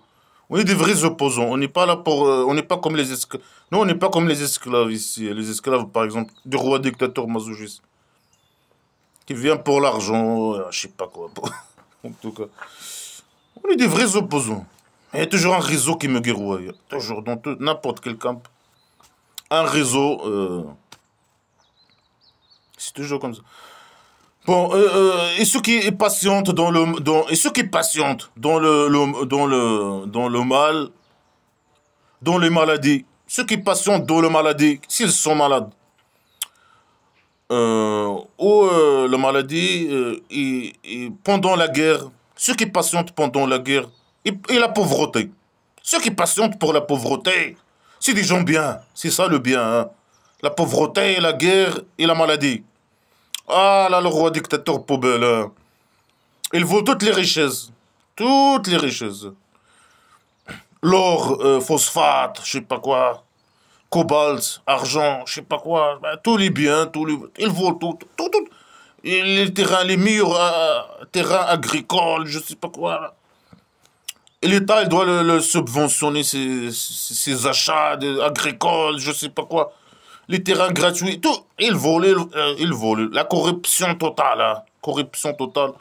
On est des vrais opposants, on n'est pas là pour... on n'est pas comme les esclaves. Nous, on n'est pas comme les esclaves ici. Les esclaves, par exemple, du roi dictateur masochiste. Qui vient pour l'argent, je sais pas quoi. En tout cas, on est des vrais opposants. Il y a toujours un réseau qui me guerroie. Toujours, dans n'importe quel camp. Un réseau... c'est toujours comme ça. Bon, et ceux qui patientent et ceux qui patientent dans le mal, dans les maladies, ceux qui patientent dans le maladie, s'ils sont malades, ou la maladie, et pendant la guerre, ceux qui patientent pendant la guerre, et la pauvreté. Ceux qui patientent pour la pauvreté, c'est des gens bien. C'est ça le bien. Hein. La pauvreté, la guerre et la maladie. Ah là, le roi dictateur poubelle. Hein. Il vaut toutes les richesses. Toutes les richesses. L'or, phosphate, je sais pas quoi. Cobalt, argent, je sais pas quoi. Ben, tous les biens, il vaut tout. Et les terrains, les meilleurs terrains agricoles, je sais pas quoi. Et l'État, il doit le subventionner ses achats agricoles, je sais pas quoi. Les terrains gratuits, tout. Il vole. La corruption totale, hein. Corruption totale.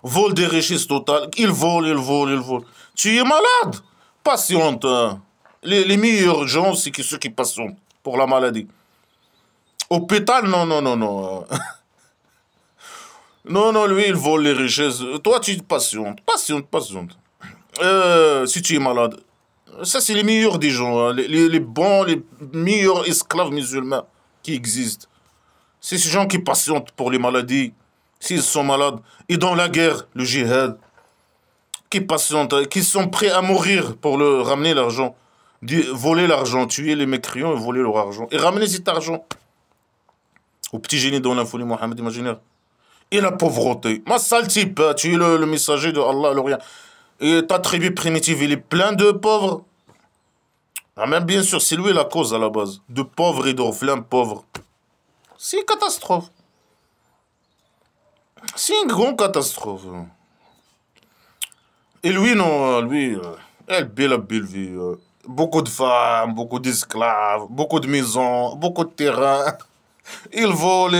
Vol des richesses totales. Il vole. Tu es malade. Patiente. Hein. Les meilleurs gens, c'est ceux qui patientent pour la maladie. Hôpital, non. Non, lui, il vole les richesses. Toi, tu patientes. Patiente. Si tu es malade. Ça, c'est les meilleurs des gens. Hein. Les bons, les meilleurs esclaves musulmans qui existent. C'est ces gens qui patientent pour les maladies, s'ils sont malades. Et dans la guerre, le djihad, qui patientent, qui sont prêts à mourir pour ramener l'argent. Voler l'argent, tuer les mécréants et voler leur argent. Et ramener cet argent au petit génie dans la folie Mohammed imaginaire. Et la pauvreté. Ma sale type, tu es le messager de Allah, le rien. Et ta tribu primitive, il est plein de pauvres. Ah, même bien sûr, c'est lui la cause à la base. De pauvres et d'orphelins pauvres. C'est une catastrophe. C'est une grande catastrophe. Et lui, non, lui, la belle vie. Beaucoup de femmes, beaucoup d'esclaves, beaucoup de maisons, beaucoup de terrains. Il vole.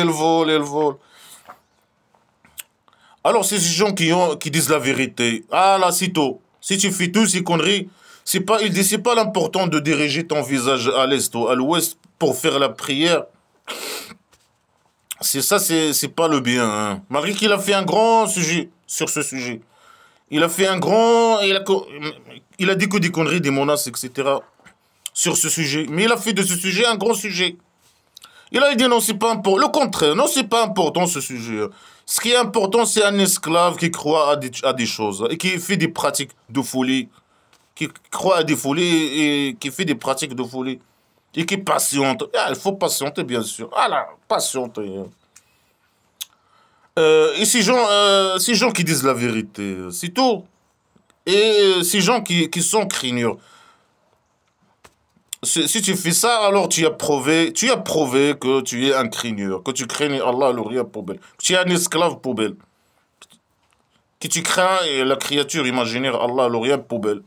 Alors, c'est ces gens qui disent la vérité. Ah là, sitôt. Si tu fais tous ces conneries, c'est pas l'important de diriger ton visage à l'est ou à l'ouest pour faire la prière. C'est ça, c'est pas le bien. Hein. Malgré qu'il a fait un grand sujet sur ce sujet. Il a fait un grand... Il a dit que des conneries, des menaces, etc. sur ce sujet. Mais il a fait de ce sujet un grand sujet. Il a dit non, c'est pas important. Le contraire, non, c'est pas important ce sujet. Ce qui est important, c'est un esclave qui croit à des choses et qui fait des pratiques de folie. Qui croit à des folies et qui fait des pratiques de folie. Et qui patiente. Ah, il faut patienter, bien sûr. Ah là, patienter. Et ces gens qui disent la vérité, c'est tout. Et ces gens qui sont craigneurs. Si tu fais ça, alors tu as prouvé que tu es un craigneur, que tu craignes Allah, le rien poubelle, que tu es un esclave poubelle, que tu crains la créature imaginaire Allah, le rien poubelle.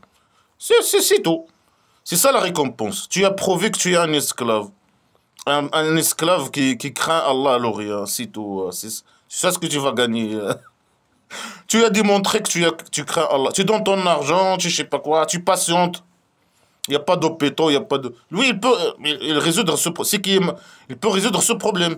C'est tout. C'est ça la récompense. Tu as prouvé que tu es un esclave. Un esclave qui craint Allah, le rien, c'est tout. C'est ça ce que tu vas gagner. Tu as démontré que tu crains Allah. Tu donnes ton argent, tu sais pas quoi, tu patientes. Il n'y a pas d'hôpital, il n'y a pas de... Lui, il résoudre il peut résoudre ce problème.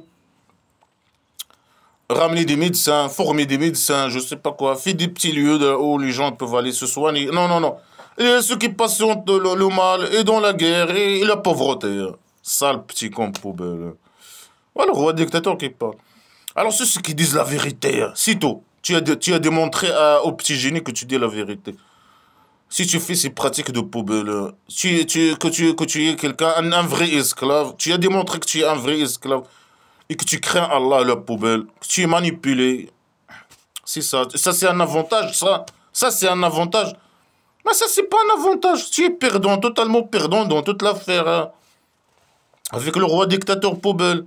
Ramener des médecins, former des médecins, je sais pas quoi, faire des petits lieux où les gens peuvent aller se soigner. Non. Et ceux qui patientent le mal, et dans la guerre, et la pauvreté. Sale petit con poubelle. Voilà le roi dictateur qui parle. Alors ceux qui disent la vérité, sitôt, tu as démontré au petit génie que tu dis la vérité. Si tu fais ces pratiques de poubelle, que tu es quelqu'un, un vrai esclave, tu as démontré que tu es un vrai esclave et que tu crains Allah, la poubelle, que tu es manipulé. C'est ça. Ça, c'est un avantage, ça. Ça, c'est un avantage. Mais ça, c'est pas un avantage. Tu es perdant, totalement perdant dans toute l'affaire. Hein. Avec le roi dictateur poubelle.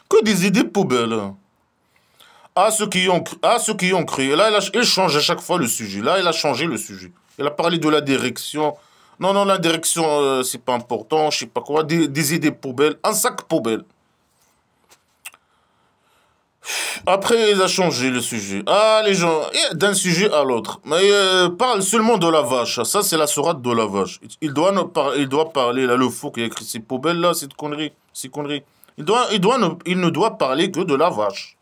Que des idées poubelles. Hein. Ceux qui ont cru. Là, il change à chaque fois le sujet. Là, il a changé le sujet. Il a parlé de la direction. Non, la direction, c'est pas important, je sais pas quoi. Des idées poubelles. Un sac poubelle. Après, il a changé le sujet. Ah, les gens, d'un sujet à l'autre. Mais parle seulement de la vache. Ça, c'est la sourate de la vache. Il doit parler, là, le fou qui a écrit ces poubelles, là, cette connerie. Ces conneries. Il ne doit parler que de la vache.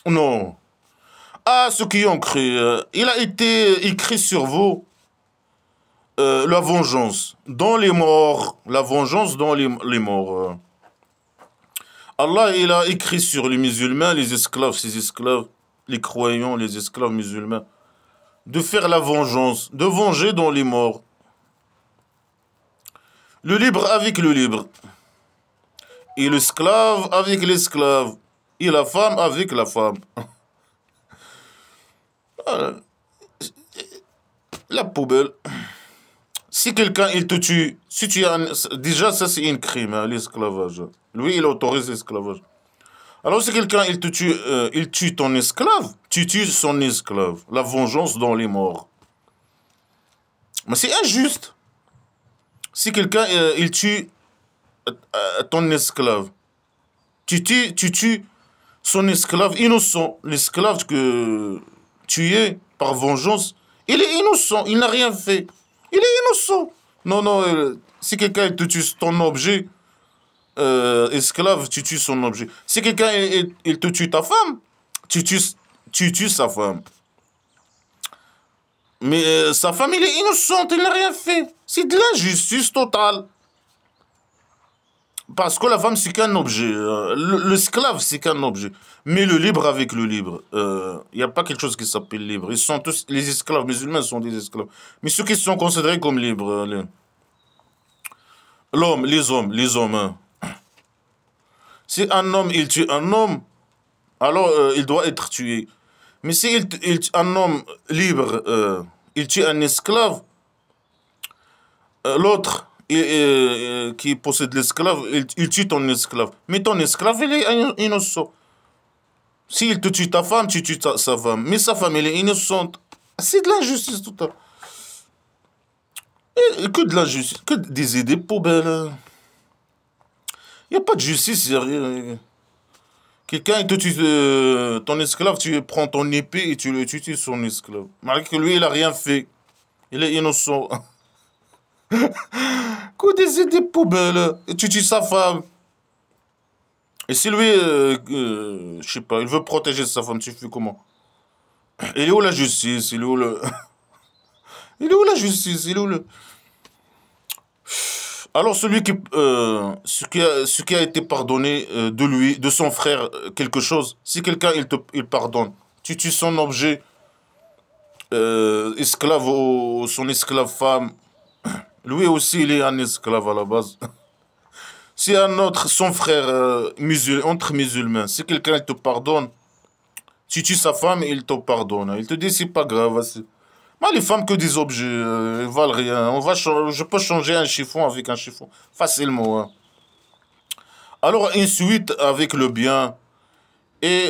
Non. Ceux qui ont cru, il a été écrit sur vous la vengeance dans les morts. La vengeance dans les morts. Allah, il a écrit sur les musulmans, les esclaves, ces esclaves, les croyants, les esclaves musulmans. de faire la vengeance, de venger dans les morts. Le libre avec le libre. Et l'esclave avec l'esclave. Et la femme avec la femme. Voilà. La poubelle. Si quelqu'un, il te tue, si tu as déjà, ça c'est un crime, hein, l'esclavage. Lui, il autorise l'esclavage. Alors si quelqu'un, il te tue, il tue ton esclave, tu tues son esclave. La vengeance dans les morts. Mais c'est injuste. Si quelqu'un, il tue ton esclave, tu tues son esclave innocent. L'esclave que tu es par vengeance, il est innocent, il n'a rien fait. Il est innocent. Non, non, si quelqu'un te tue ton objet, esclave, tu tues son objet. Si quelqu'un il te tue ta femme, tu tues sa femme. Mais sa femme, elle est innocente, elle n'a rien fait. C'est de l'injustice totale. Parce que la femme, c'est qu'un objet. L'esclave, c'est qu'un objet. Mais le libre avec le libre, il n'y a pas quelque chose qui s'appelle libre. Ils sont tous, les esclaves musulmans sont des esclaves. Mais ceux qui sont considérés comme libres, l'homme, les hommes. Hein. Si un homme, il tue un homme, alors il doit être tué. Mais si un homme libre, il tue un esclave, l'autre qui possède l'esclave, il tue ton esclave. Mais ton esclave, il est innocent. S'il te tue ta femme, tu tues sa femme. Mais sa femme, elle est innocente. C'est de l'injustice totale. Et que de l'injustice, que des idées poubelles. Il n'y a pas de justice, sérieux. Quelqu'un, il te tue ton esclave, tu prends ton épée et tu tues son esclave. Malgré que lui, il n'a rien fait. Il est innocent. Que des idées poubelles. Et tu tues sa femme. Et si lui, je sais pas, il veut protéger sa femme, tu fais comment? Il est où la justice? Il est où le... Il est où la justice? Il est où le... Alors celui ce qui a été pardonné de lui, de son frère, quelque chose, si quelqu'un il pardonne, tu tues son objet, esclave ou son esclave femme, lui aussi il est un esclave à la base. Si un autre, son frère, entre musulmans, si quelqu'un il te pardonne, tu tues sa femme, il te pardonne. Il te dit c'est pas grave. Moi, les femmes que des objets, elles valent rien. Je peux changer un chiffon avec un chiffon facilement. Hein. Alors ensuite, avec le bien et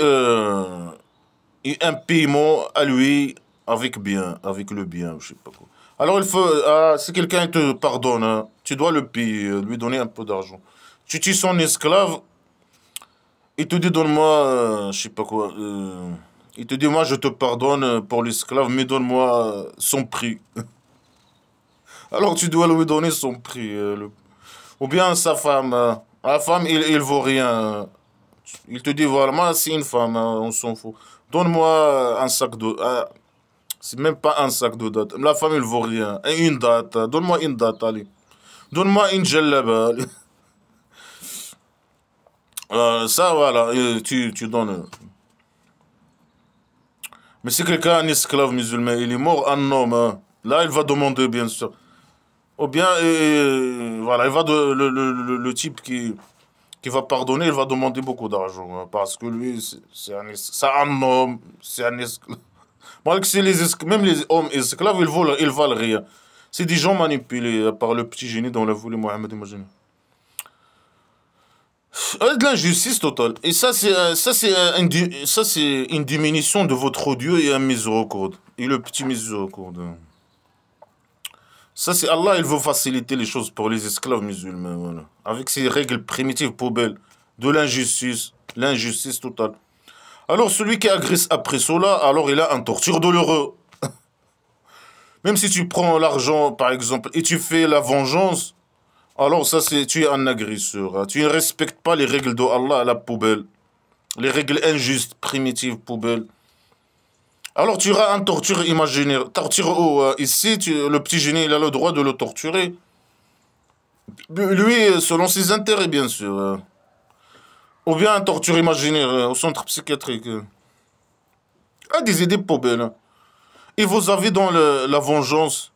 un paiement à lui avec bien, avec le bien, je sais pas quoi. Alors il faut, si quelqu'un te pardonne, hein, tu dois le payer, lui donner un peu d'argent. Tu tues son esclave, il te dit donne-moi, je sais pas quoi. Il te dit moi je te pardonne pour l'esclave, mais donne-moi son prix. Alors tu dois lui donner son prix. Ou bien sa femme. La femme, il vaut rien. Il te dit voilà, moi c'est une femme, hein, on s'en fout. Donne-moi un sac de. C'est même pas un sac de date. La femme, il vaut rien. Et une date. Donne-moi une date, allez. Donne-moi une djellaba. Allez. Ça, voilà, tu donnes. Mais si quelqu'un, un esclave musulman, il est mort, un homme, hein, là, il va demander, bien sûr. Ou bien, voilà, il va le type qui va pardonner, il va demander beaucoup d'argent. Hein, parce que lui, c'est un homme, c'est un esclave. Malgré que c'est même les hommes esclaves, ils valent rien. C'est des gens manipulés par le petit génie dont l'a voulu Mohamed, imagine. De l'injustice totale. Et ça, c'est une diminution de votre Dieu et un miséricorde. Et le petit miséricorde. Ça, c'est Allah, il veut faciliter les choses pour les esclaves musulmans. Voilà. Avec ces règles primitives poubelles de l'injustice. L'injustice totale. Alors, celui qui agresse après cela, alors il a un torture douloureux. Même si tu prends l'argent, par exemple, et tu fais la vengeance, alors ça, tu es un agresseur. Hein. Tu ne respectes pas les règles de Allah à la poubelle. Les règles injustes, primitives, poubelle. Alors tu auras un torture imaginaire. Torture où ici, le petit génie, il a le droit de le torturer. Lui, selon ses intérêts, bien sûr. Ou bien un torture imaginaire au centre psychiatrique. Ah, des idées poubelles. Hein. Et vous avez dans la vengeance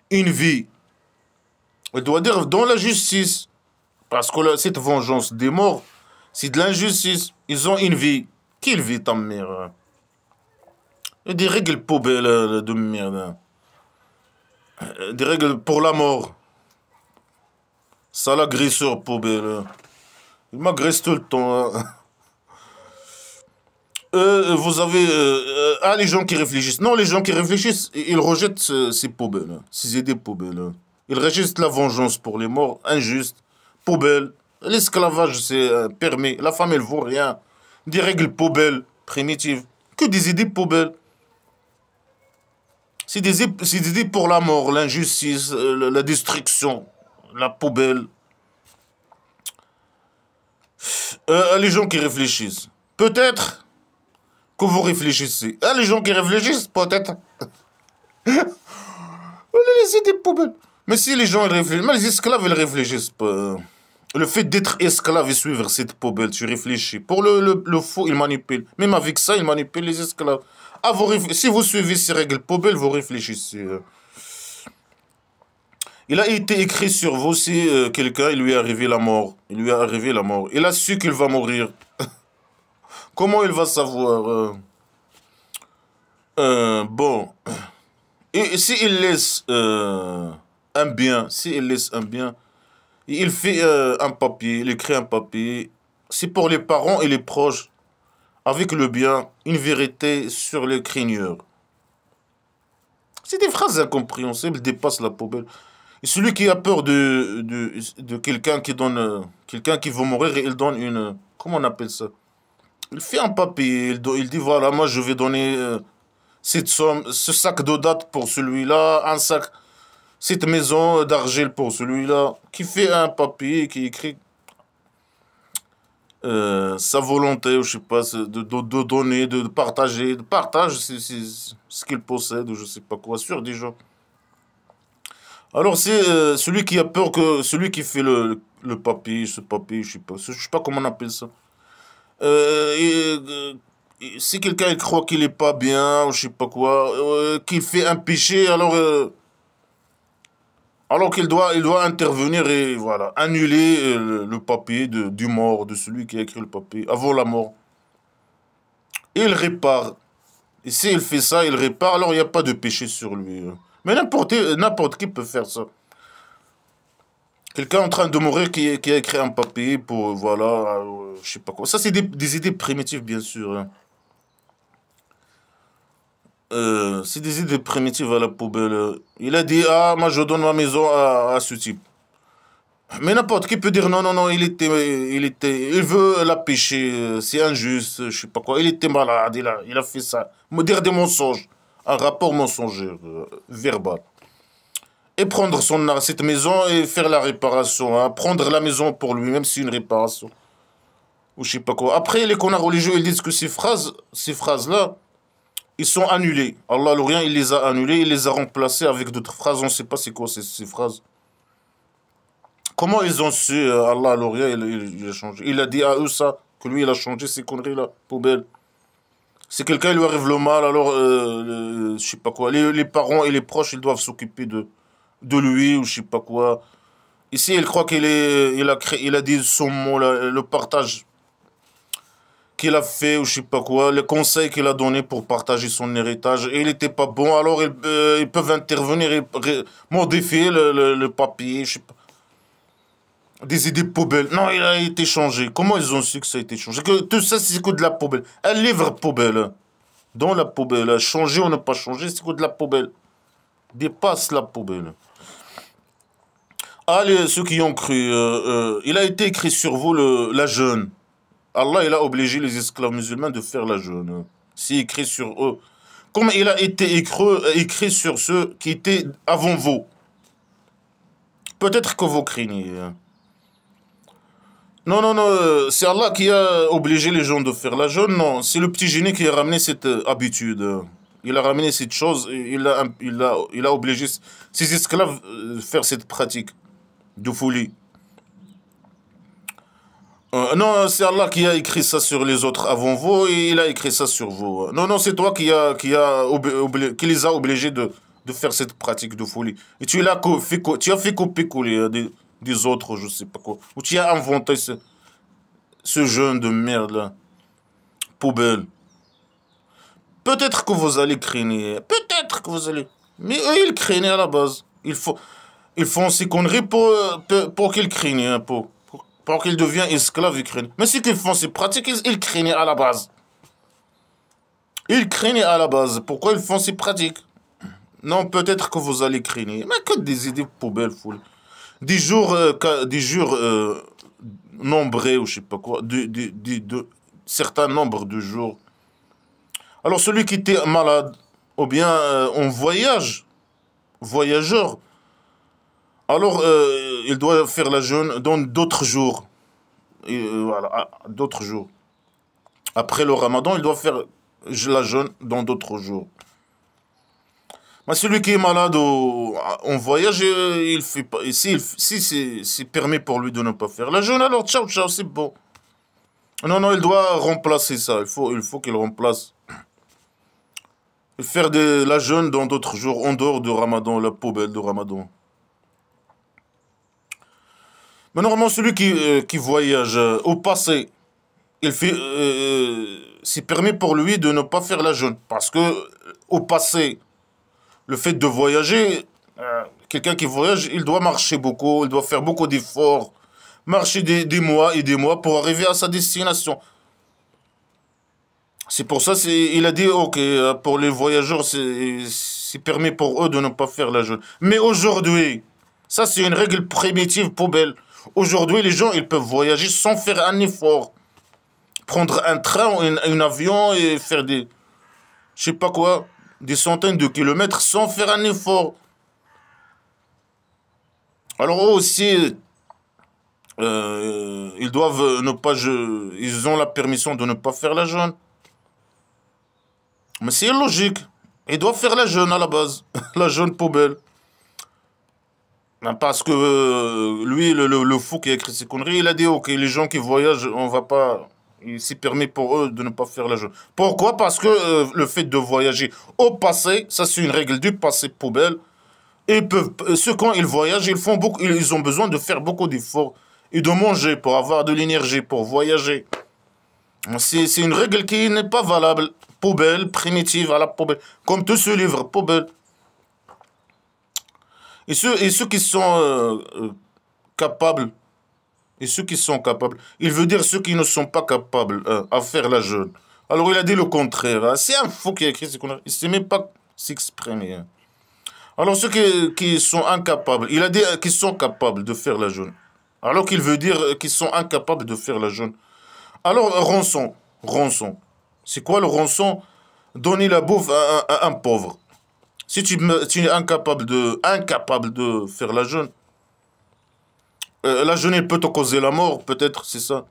une vie. On doit dire dans la justice. Parce que cette vengeance des morts, c'est de l'injustice. Ils ont une vie. Quelle vie, ta mère? Il y a des règles poubelles de merde. Des règles pour la mort. Ça, l'agresseur poubelle. Il m'agresse tout le temps. Hein. Vous avez... les gens qui réfléchissent. Non, les gens qui réfléchissent, ils rejettent ces poubelles. Ces idées poubelles. Ils rejettent la vengeance pour les morts. Injuste. Poubelle. L'esclavage, c'est permis. La femme, elle vaut rien. Des règles poubelles, primitives. Que des idées poubelles. C'est des idées pour la mort, l'injustice, la destruction, la poubelle. Les gens qui réfléchissent. Peut-être que vous réfléchissez. Les gens qui réfléchissent, peut-être. Les idées poubelles. Mais si les gens ils réfléchissent, mais les esclaves ils réfléchissent pas. Le fait d'être esclave et suivre cette poubelle, tu réfléchis. Pour le faux, ils manipulent. Même avec ça, ils manipulent les esclaves. Si vous suivez ces règles poubelles, vous réfléchissez. Il a été écrit sur vous si quelqu'un il lui est arrivé la mort. Il lui est arrivé la mort. Il a su qu'il va mourir. Comment il va savoir bon. Et s'il laisse un bien, s'il laisse un bien, il fait un papier, il écrit un papier. C'est pour les parents et les proches. Avec le bien, une vérité sur les craigneurs. C'est des phrases incompréhensibles, dépassent la poubelle. Et celui qui a peur de quelqu'un qui donne... quelqu'un qui va mourir, il donne une... Comment on appelle ça? Il fait un papier, il dit, voilà, moi je vais donner cette somme, ce sac de date pour celui-là, un sac, cette maison d'argile pour celui-là, qui fait un papier, qui écrit sa volonté, ou je sais pas, de donner, de partager, de partage ce qu'il possède, ou je sais pas quoi, sur des gens. Alors c'est celui qui a peur que, celui qui fait le papier, ce papier, je sais pas comment on appelle ça. Si quelqu'un il croit qu'il est pas bien, ou je sais pas quoi, qu'il fait un péché, alors il doit intervenir et voilà, annuler le papier du mort, de celui qui a écrit le papier, avant la mort. Et il répare. Et s'il fait ça, il répare, alors il n'y a pas de péché sur lui. Mais n'importe qui peut faire ça. Quelqu'un en train de mourir qui a écrit un papier pour, voilà, je sais pas quoi. Ça, c'est des idées primitives, bien sûr. Hein. C'est des idées primitives à la poubelle. Il a dit, ah, moi je donne ma maison à ce type. Mais n'importe qui peut dire, non, non, non, il veut la pécher, c'est injuste, je sais pas quoi. Il était malade, il a fait ça. Me dire des mensonges. Un rapport mensonger, verbal. Et prendre cette maison et faire la réparation. Hein. Prendre la maison pour lui, même si c'est une réparation. Ou je sais pas quoi. Après, les connards religieux, ils disent que ces phrases-là, ils sont annulés. Allah l'Orient, il les a annulés, il les a remplacés avec d'autres phrases. On ne sait pas c'est quoi ces phrases. Comment ils ont su, Allah l'Orient, il a changé. Il a dit à eux ça, que lui, il a changé ces conneries-là, poubelle. Si quelqu'un lui arrive le mal, alors, je sais pas quoi. Les parents et les proches, ils doivent s'occuper de lui, ou je sais pas quoi. Ici, il croit il a dit son mot, le partage qu'il a fait, ou je sais pas quoi, les conseils qu'il a donnés pour partager son héritage, et il n'était pas bon, alors ils peuvent intervenir et modifier le papier, je sais pas. Des idées poubelles. Non, il a été changé. Comment ils ont su que ça a été changé? Que tout ça, c'est que de la poubelle. Un livre poubelle. Dans la poubelle. Changer ou ne pas changer, c'est que de la poubelle. Dépasse la poubelle. Allez, ceux qui ont cru, il a été écrit sur vous la jeûne. Allah, il a obligé les esclaves musulmans de faire la jeûne. C'est écrit sur eux. Comme il a été écrit sur ceux qui étaient avant vous. Peut-être que vous craignez. Non, non, non, c'est Allah qui a obligé les gens de faire la jeûne. Non, c'est le petit génie qui a ramené cette habitude. Il a ramené cette chose, et il a obligé ses esclaves de faire cette pratique de folie. Non, c'est Allah qui a écrit ça sur les autres avant vous et il a écrit ça sur vous. Non, non, c'est toi qui les a obligés de faire cette pratique de folie. Et tu as fait copier-coller des autres, je sais pas quoi. Ou tu as inventé ce jeune de merde là, poubelle. Peut-être que vous allez craigner, peut-être que vous allez. Mais eux, ils craignent à la base. Ils font ces conneries pour qu'ils craignent, hein, pour qu'ils deviennent esclaves, ils craignent. Mais si qu'ils font ces pratiques, ils craignent à la base. Ils craignent à la base. Pourquoi ils font ces pratiques? Non, peut-être que vous allez craigner. Mais que des idées poubelles, foule. Des jours nombrés, ou je sais pas quoi, de certains nombres de jours. Alors celui qui était malade, ou bien en voyageur, alors il doit faire la jeûne dans d'autres jours. Et, voilà, d'autres jours. Après le ramadan, il doit faire la jeûne dans d'autres jours. Mais celui qui est malade en voyage, il fait pas. Si c'est permis pour lui de ne pas faire la jeûne, alors ciao, ciao, c'est bon. Non, non, il doit remplacer ça. Il faut qu'il remplace. Faire la jeûne dans d'autres jours, en dehors du ramadan, la poubelle de ramadan. Mais normalement, celui qui voyage au passé, c'est permis pour lui de ne pas faire la jeûne. Parce que au passé, le fait de voyager, quelqu'un qui voyage, il doit marcher beaucoup, il doit faire beaucoup d'efforts, marcher des mois et des mois pour arriver à sa destination. C'est pour ça il a dit, ok, pour les voyageurs, c'est permis pour eux de ne pas faire la jeûne. Mais aujourd'hui, ça c'est une règle primitive poubelle. Aujourd'hui, les gens, ils peuvent voyager sans faire un effort. Prendre un train ou un avion et faire je sais pas quoi, des centaines de kilomètres sans faire un effort. Alors eux aussi, ils doivent ne pas, ils ont la permission de ne pas faire la jeûne. Mais c'est illogique. Ils doivent faire la jeûne à la base, la jeûne poubelle. Parce que lui, le fou qui a écrit ces conneries, il a dit, ok, les gens qui voyagent, on va pas... C'est permis pour eux de ne pas faire la jeûne. Pourquoi? Parce que le fait de voyager au passé, ça c'est une règle du passé poubelle. Et ceux quand ils voyagent, ils ont besoin de faire beaucoup d'efforts et de manger pour avoir de l'énergie, pour voyager. C'est une règle qui n'est pas valable. Poubelle, primitive à la poubelle. Comme tout ce livre, poubelle. Et ceux qui sont capables, il veut dire ceux qui ne sont pas capables à faire la jeûne. Alors il a dit le contraire. Hein. C'est un fou qui a écrit ce qu'on a. Il ne sait même pas s'exprimer. Hein. Alors ceux qui sont incapables, il a dit qu'ils sont capables de faire la jeûne. Alors qu'il veut dire qu'ils sont incapables de faire la jeûne. Alors rançon. C'est quoi le rançon? Donner la bouffe à un pauvre. Si tu es incapable de faire la jeûne, elle peut te causer la mort, peut-être, c'est ça.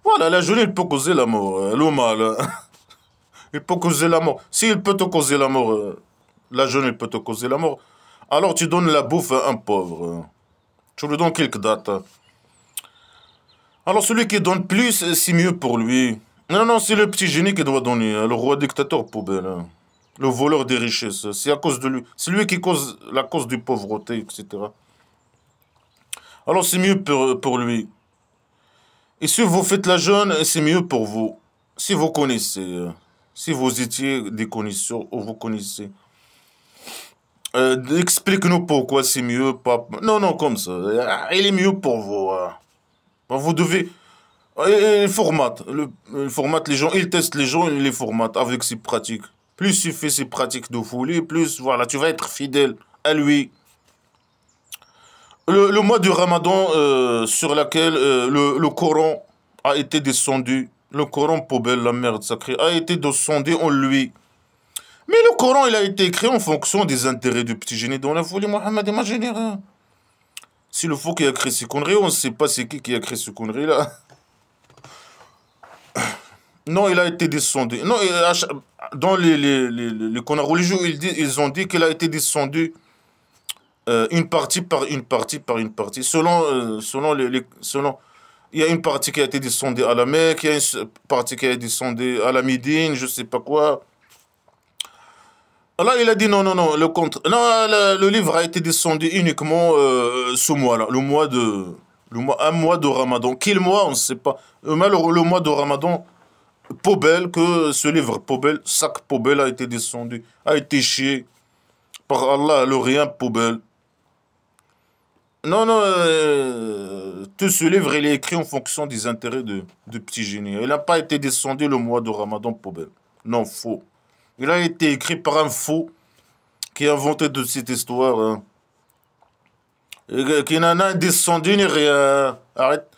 Voilà, la jeûne, elle peut causer la mort, le mal. Il peut causer la mort. S'il peut te causer la mort, la jeûne, elle peut te causer la mort, alors tu donnes la bouffe à un pauvre. Tu lui donnes quelques dates. Alors celui qui donne plus, c'est mieux pour lui. Non, non, c'est le petit génie qui doit donner, le roi dictateur poubelle. Hein. Le voleur des richesses, c'est à cause de lui. C'est lui qui cause la cause de pauvreté, etc. Alors c'est mieux pour lui. Et si vous faites la jeûne, c'est mieux pour vous. Si vous connaissez, si vous étiez des connaisseurs ou vous connaissez. Explique-nous pourquoi c'est mieux. Pas... Non, non, comme ça. Il est mieux pour vous. Vous devez... Il formate les gens, il teste les gens, il les formate avec ses pratiques. Plus tu fais ses pratiques de folie, plus voilà, tu vas être fidèle à lui. Le mois du Ramadan sur lequel le Coran a été descendu, le Coran poubelle, la merde sacrée, a été descendu en lui. Mais le Coran, il a été écrit en fonction des intérêts du petit génie dans la folie, Mohammed, imaginez. Hein. Si le fou qui a écrit ces conneries, on ne sait pas c'est qui a écrit ces conneries-là. Non, il a été descendu. Non, dans les Corans religieux, ils ont dit qu'il a été descendu une partie par une partie par une partie, selon Il y a une partie qui a été descendue à la Mecque, il y a une partie qui a été descendue à la Médine, je sais pas quoi. Là, il a dit non, non, non, le contre. Non, le livre a été descendu uniquement ce mois-là, un mois de Ramadan. Quel mois, on ne sait pas. Mais le mois de Ramadan, poubelle, que ce livre poubelle, sac poubelle a été descendu, a été chié par Allah, le rien poubelle. Non, non, tout ce livre, il est écrit en fonction des intérêts de Petit Génie. Il n'a pas été descendu le mois de Ramadan poubelle. Non, faux. Il a été écrit par un faux qui a inventé de cette histoire, hein. Et qui n'en a descendu ni rien. Arrête.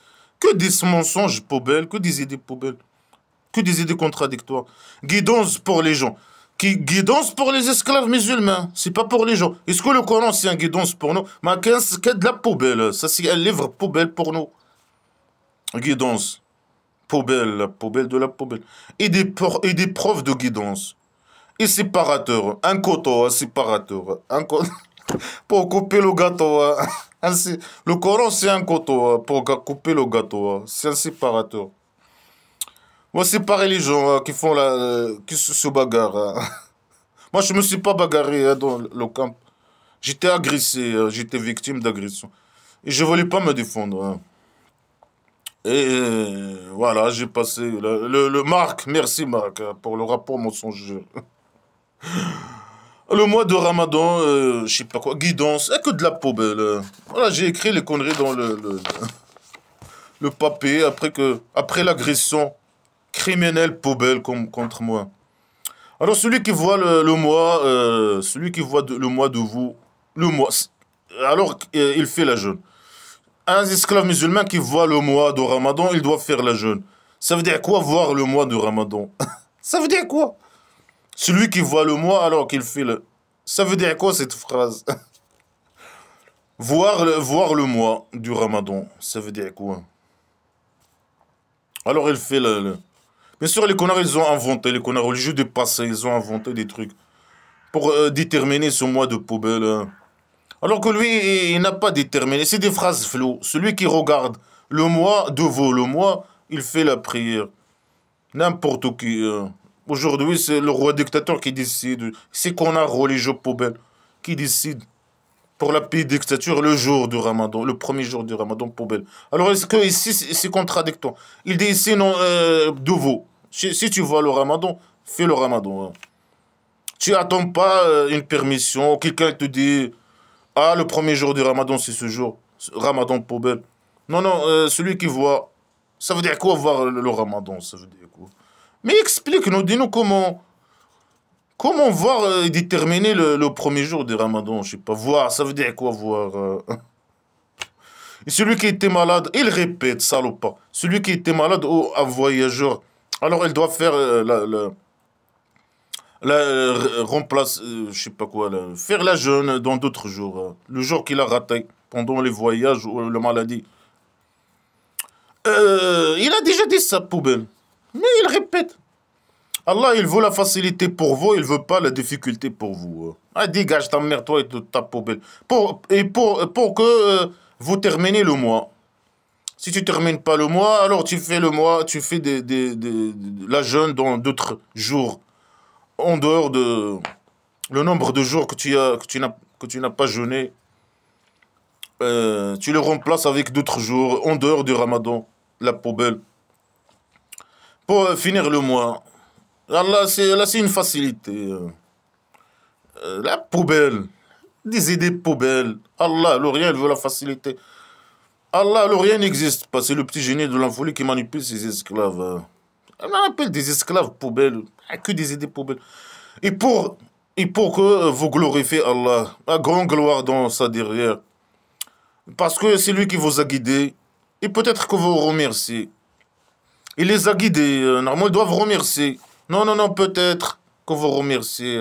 Que des mensonges poubelles, que des idées poubelles, que des idées contradictoires. Guidance pour les gens. Guidance pour les esclaves musulmans. C'est pas pour les gens. Est-ce que le Coran c'est un guidance pour nous? Mais qu'est-ce de la poubelle? Ça c'est un livre poubelle pour nous. Guidance. Poubelle, la poubelle de la poubelle. Et des preuves de guidance. Et séparateur. Un couteau, un séparateur. Pour couper le gâteau, hein. Le Coran, c'est un couteau, hein, pour couper le gâteau, hein. C'est un séparateur. Moi, c'est pareil les gens, hein, qui se bagarrent, hein. Moi, je me suis pas bagarré, hein, dans le camp. J'étais agressé, j'étais victime d'agression. Et je voulais pas me défendre, hein. Et voilà, j'ai passé le Marc, merci Marc, hein, pour le rapport mensonger. Le mois de Ramadan, je sais pas quoi, guidance, et que de la poubelle. Voilà, j'ai écrit les conneries dans le papier après l'agression criminelle poubelle contre moi. Alors celui qui voit le mois, celui qui voit le mois de vous, le mois, alors il fait la jeûne. Un esclave musulman qui voit le mois de Ramadan, il doit faire la jeûne. Ça veut dire quoi voir le mois de Ramadan? Ça veut dire quoi? Celui qui voit le mois alors qu'il fait le... Ça veut dire quoi cette phrase? Voir le mois du Ramadan, ça veut dire quoi? Alors il fait Bien sûr, les connards, ils ont inventé, les connards religieux du passé, ils ont inventé des trucs pour déterminer ce mois de poubelle, hein. Alors que lui, il n'a pas déterminé. C'est des phrases floues. Celui qui regarde le mois, devant le mois, il fait la prière. N'importe qui. Aujourd'hui, c'est le roi dictateur qui décide. C'est qu'on a religieux poubelle qui décide pour la pays dictature le jour du Ramadan, le premier jour du Ramadan poubelle. Alors est-ce que ici c'est contradictoire? Il dit ici non, de vous. Si tu vois le Ramadan, fais le Ramadan, hein. Tu attends pas une permission. Quelqu'un te dit ah le premier jour du Ramadan c'est ce jour, Ramadan poubelle. Non non, celui qui voit, ça veut dire quoi voir le Ramadan? Ça veut dire quoi? Mais explique-nous, dis-nous comment voir et déterminer le premier jour du Ramadan, je sais pas, voir, ça veut dire quoi voir? Et celui qui était malade, il répète, salopard. Celui qui était malade ou un voyageur, alors il doit faire remplace, je sais pas quoi, faire la jeûne dans d'autres jours, le jour qu'il a raté pendant les voyages ou la maladie. Il a déjà dit ça, poubelle. Mais il répète. Allah, il veut la facilité pour vous, il veut pas la difficulté pour vous. Ah, dégage ta mère, toi et ta poubelle. Pour que vous terminez le mois. Si tu termines pas le mois, alors tu fais le mois, tu fais la jeûne dans d'autres jours. En dehors de le nombre de jours que tu n'as pas jeûné. Tu le remplaces avec d'autres jours, en dehors du Ramadan, la poubelle. Pour finir le mois. Là, c'est une facilité. La poubelle. Des idées poubelles. Allah, le rien, il veut la facilité. Allah, le rien n'existe pas. C'est le petit génie de l'enfolie qui manipule ses esclaves. On appelle des esclaves poubelles. Que des idées poubelles. Et pour que vous glorifiez Allah, à grande gloire dans sa derrière. Parce que c'est lui qui vous a guidé. Et peut-être que vous remerciez. Il les a guidés. Normalement, ils doivent remercier. Non, non, non, peut-être que vous remerciez.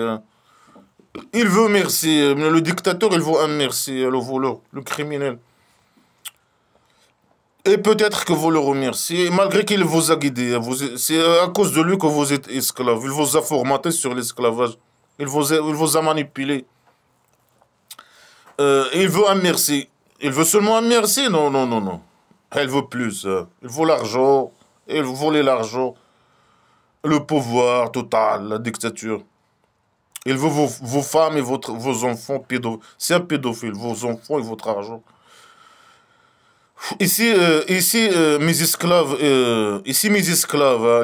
Il veut merci. Le dictateur, il veut un merci. Le voleur, le criminel. Et peut-être que vous le remerciez, malgré qu'il vous a guidé. C'est à cause de lui que vous êtes esclave. Il vous a formaté sur l'esclavage. Il vous a manipulé. Il veut un merci. Il veut seulement un merci? Non, non, non, non. Elle veut plus. Il veut l'argent. Elle veut voler l'argent. Le pouvoir total, la dictature. Il veut vos femmes et vos enfants pédophiles. C'est un pédophile, vos enfants et votre argent. Ici, mes esclaves,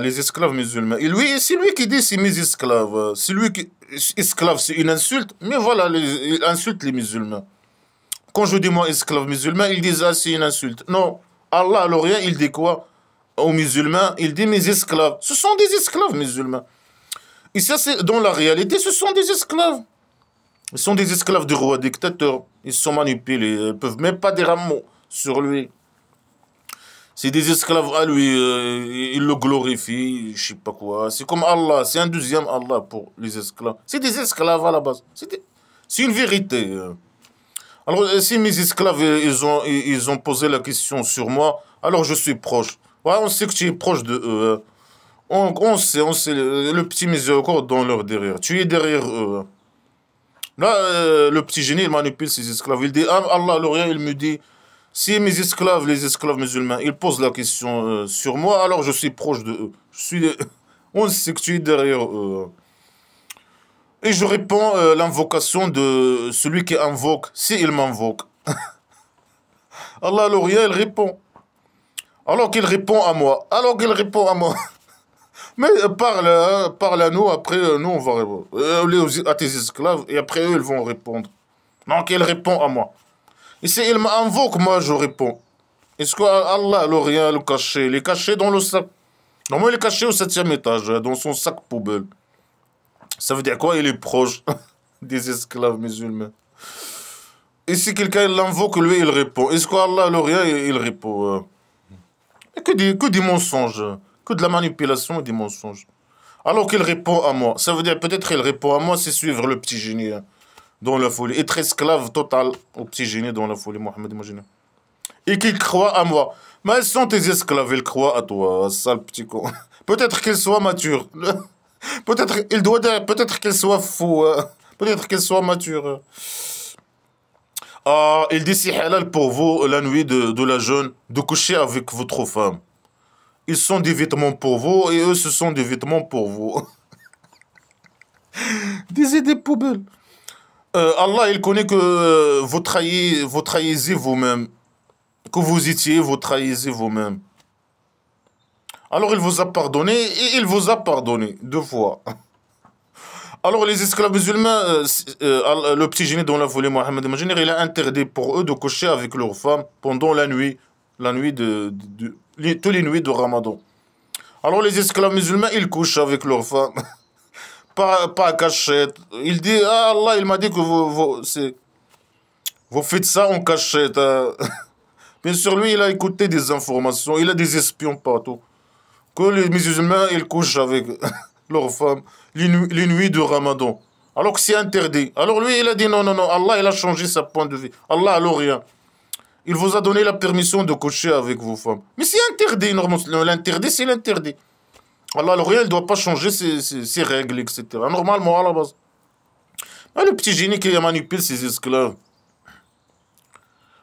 les esclaves musulmans. Et lui, c'est lui qui dit c'est mes esclaves. C'est lui qui. Esclave, c'est une insulte. Mais voilà, il insulte les musulmans. Quand je dis moi esclave musulman, ils disent ah, c'est une insulte. Non. Allah, alors rien, il dit quoi aux musulmans? Il dit mes esclaves. Ce sont des esclaves musulmans. Et ça, c'est dans la réalité, ce sont des esclaves. Ils sont des esclaves du roi dictateur. Ils sont manipulés. Ils ne peuvent même pas dire un mot sur lui. C'est des esclaves à lui. Ils le glorifient. Je sais pas quoi. C'est comme Allah. C'est un deuxième Allah pour les esclaves. C'est des esclaves à la base. C'est une vérité. Alors, si mes esclaves, ils ont posé la question sur moi, alors je suis proche. Ouais, on sait que tu es proche de eux. On sait, le petit miséricorde dans leur derrière. Tu es derrière eux. Là, le petit génie, il manipule ses esclaves. Il dit, ah, Allah, l'Orient, il me dit, si mes esclaves, les esclaves musulmans, ils posent la question sur moi, alors je suis proche de eux. On sait que tu es derrière eux. Et je réponds l'invocation de celui qui invoque, s'il m'invoque. Allah, l'Orient, il répond. Alors qu'il répond à moi. Alors qu'il répond à moi. Mais parle à nous, après nous on va répondre. À tes esclaves, et après eux ils vont répondre. Donc il répond à moi. Et si il m'invoque, moi je réponds. Est-ce que Allah, l'Orient, le caché, il est caché dans le sac? Normalement il est caché au 7e étage, dans son sac poubelle. Ça veut dire quoi? Il est proche des esclaves musulmans. Et si quelqu'un l'invoque, lui il répond. Est-ce que Allah, l'Orient, il répond? Que des mensonges, que de la manipulation et des mensonges. Alors qu'il répond à moi. Ça veut dire peut-être qu'il répond à moi, c'est suivre le petit génie dans la folie. Être esclave total au petit génie dans la folie, Mohamed, imaginez. Et qu'il croit à moi. Mais elles sont tes esclaves, ils croient à toi, sale petit con. Peut-être qu'il soit mature. Peut-être qu'il soit fou. Peut-être qu'il soit mature. Ah, il dit c'est halal pour vous la nuit de la jeûne de coucher avec votre femme. Ils sont des vêtements pour vous et eux ce sont des vêtements pour vous. Des idées poubelles. Allah il connaît que vous trahissez vous-même. Que vous étiez, vous trahissez vous-même. Alors il vous a pardonné et il vous a pardonné 2 fois. Alors les esclaves musulmans, le petit génie dont la folie Mohamed imaginaire, il a interdit pour eux de coucher avec leurs femmes pendant la nuit tous les nuits de Ramadan. Alors les esclaves musulmans, ils couchent avec leurs femmes, pas à cachette. Il dit, ah Allah, il m'a dit que vous faites ça en cachette. Bien sûr, lui, il a écouté des informations, il a des espions partout. Que les musulmans, ils couchent avec leurs femmes les nuits de Ramadan. Alors que c'est interdit. Alors lui, il a dit non, non, non, Allah, il a changé sa point de vue. Allah, alors rien. Il vous a donné la permission de coucher avec vos femmes. Mais c'est interdit, normalement. L'interdit, c'est l'interdit. Allah, alors rien, il ne doit pas changer ses règles, etc. Normalement, à la base. Mais le petit génie qui manipule ses esclaves.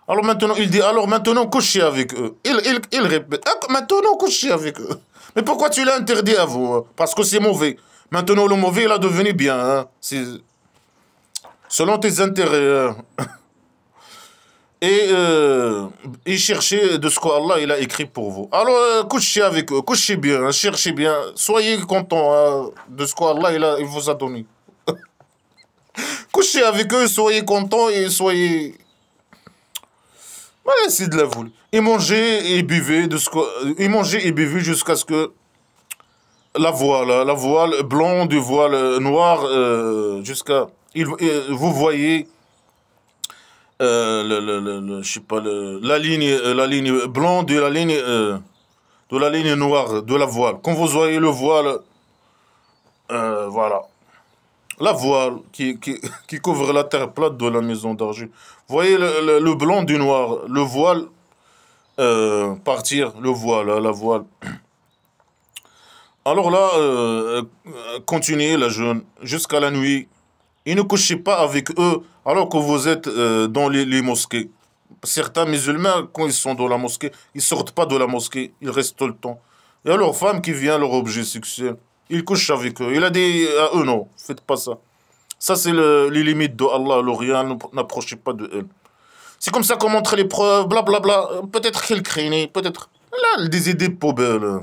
Alors maintenant, il dit, alors maintenant, couchez avec eux. Il répète, ah, maintenant, couchez avec eux. Mais pourquoi tu l'as interdit à vous? Hein? Parce que c'est mauvais. Maintenant, le mauvais, il a devenu bien. Hein? C'est selon tes intérêts. Hein? Et cherchez de ce qu'Allah il a écrit pour vous. Alors, couchez avec eux, couchez bien, hein, cherchez bien. Soyez contents hein, de ce qu'Allah il vous a donné. Couchez avec eux, soyez contents et soyez... Voilà, c'est de la voule. Et mangez et buvez et mangez et buvez jusqu'à ce que la voile blanc du voile noir, jusqu'à... vous voyez je sais pas, la ligne blanc de la ligne noire de la voile. Quand vous voyez le voile, voilà. La voile qui couvre la terre plate de la maison d'argile. Vous voyez le blanc du noir, le voile partir, le voile, la voile. Alors là, continuez la jeûne jusqu'à la nuit. Et ne couchez pas avec eux alors que vous êtes dans les mosquées. Certains musulmans, quand ils sont dans la mosquée, ils sortent pas de la mosquée, ils restent tout le temps. Il y a leur femme qui vient, leur objet sexuel. Ils couchent avec eux. Il a dit à eux, non, faites pas ça. Ça, c'est les limites de Allah, le rien, n'approchez pas de elle. C'est comme ça qu'on montre les preuves, blablabla. Peut-être qu'elle craignait, peut-être. Là, des idées poubelles.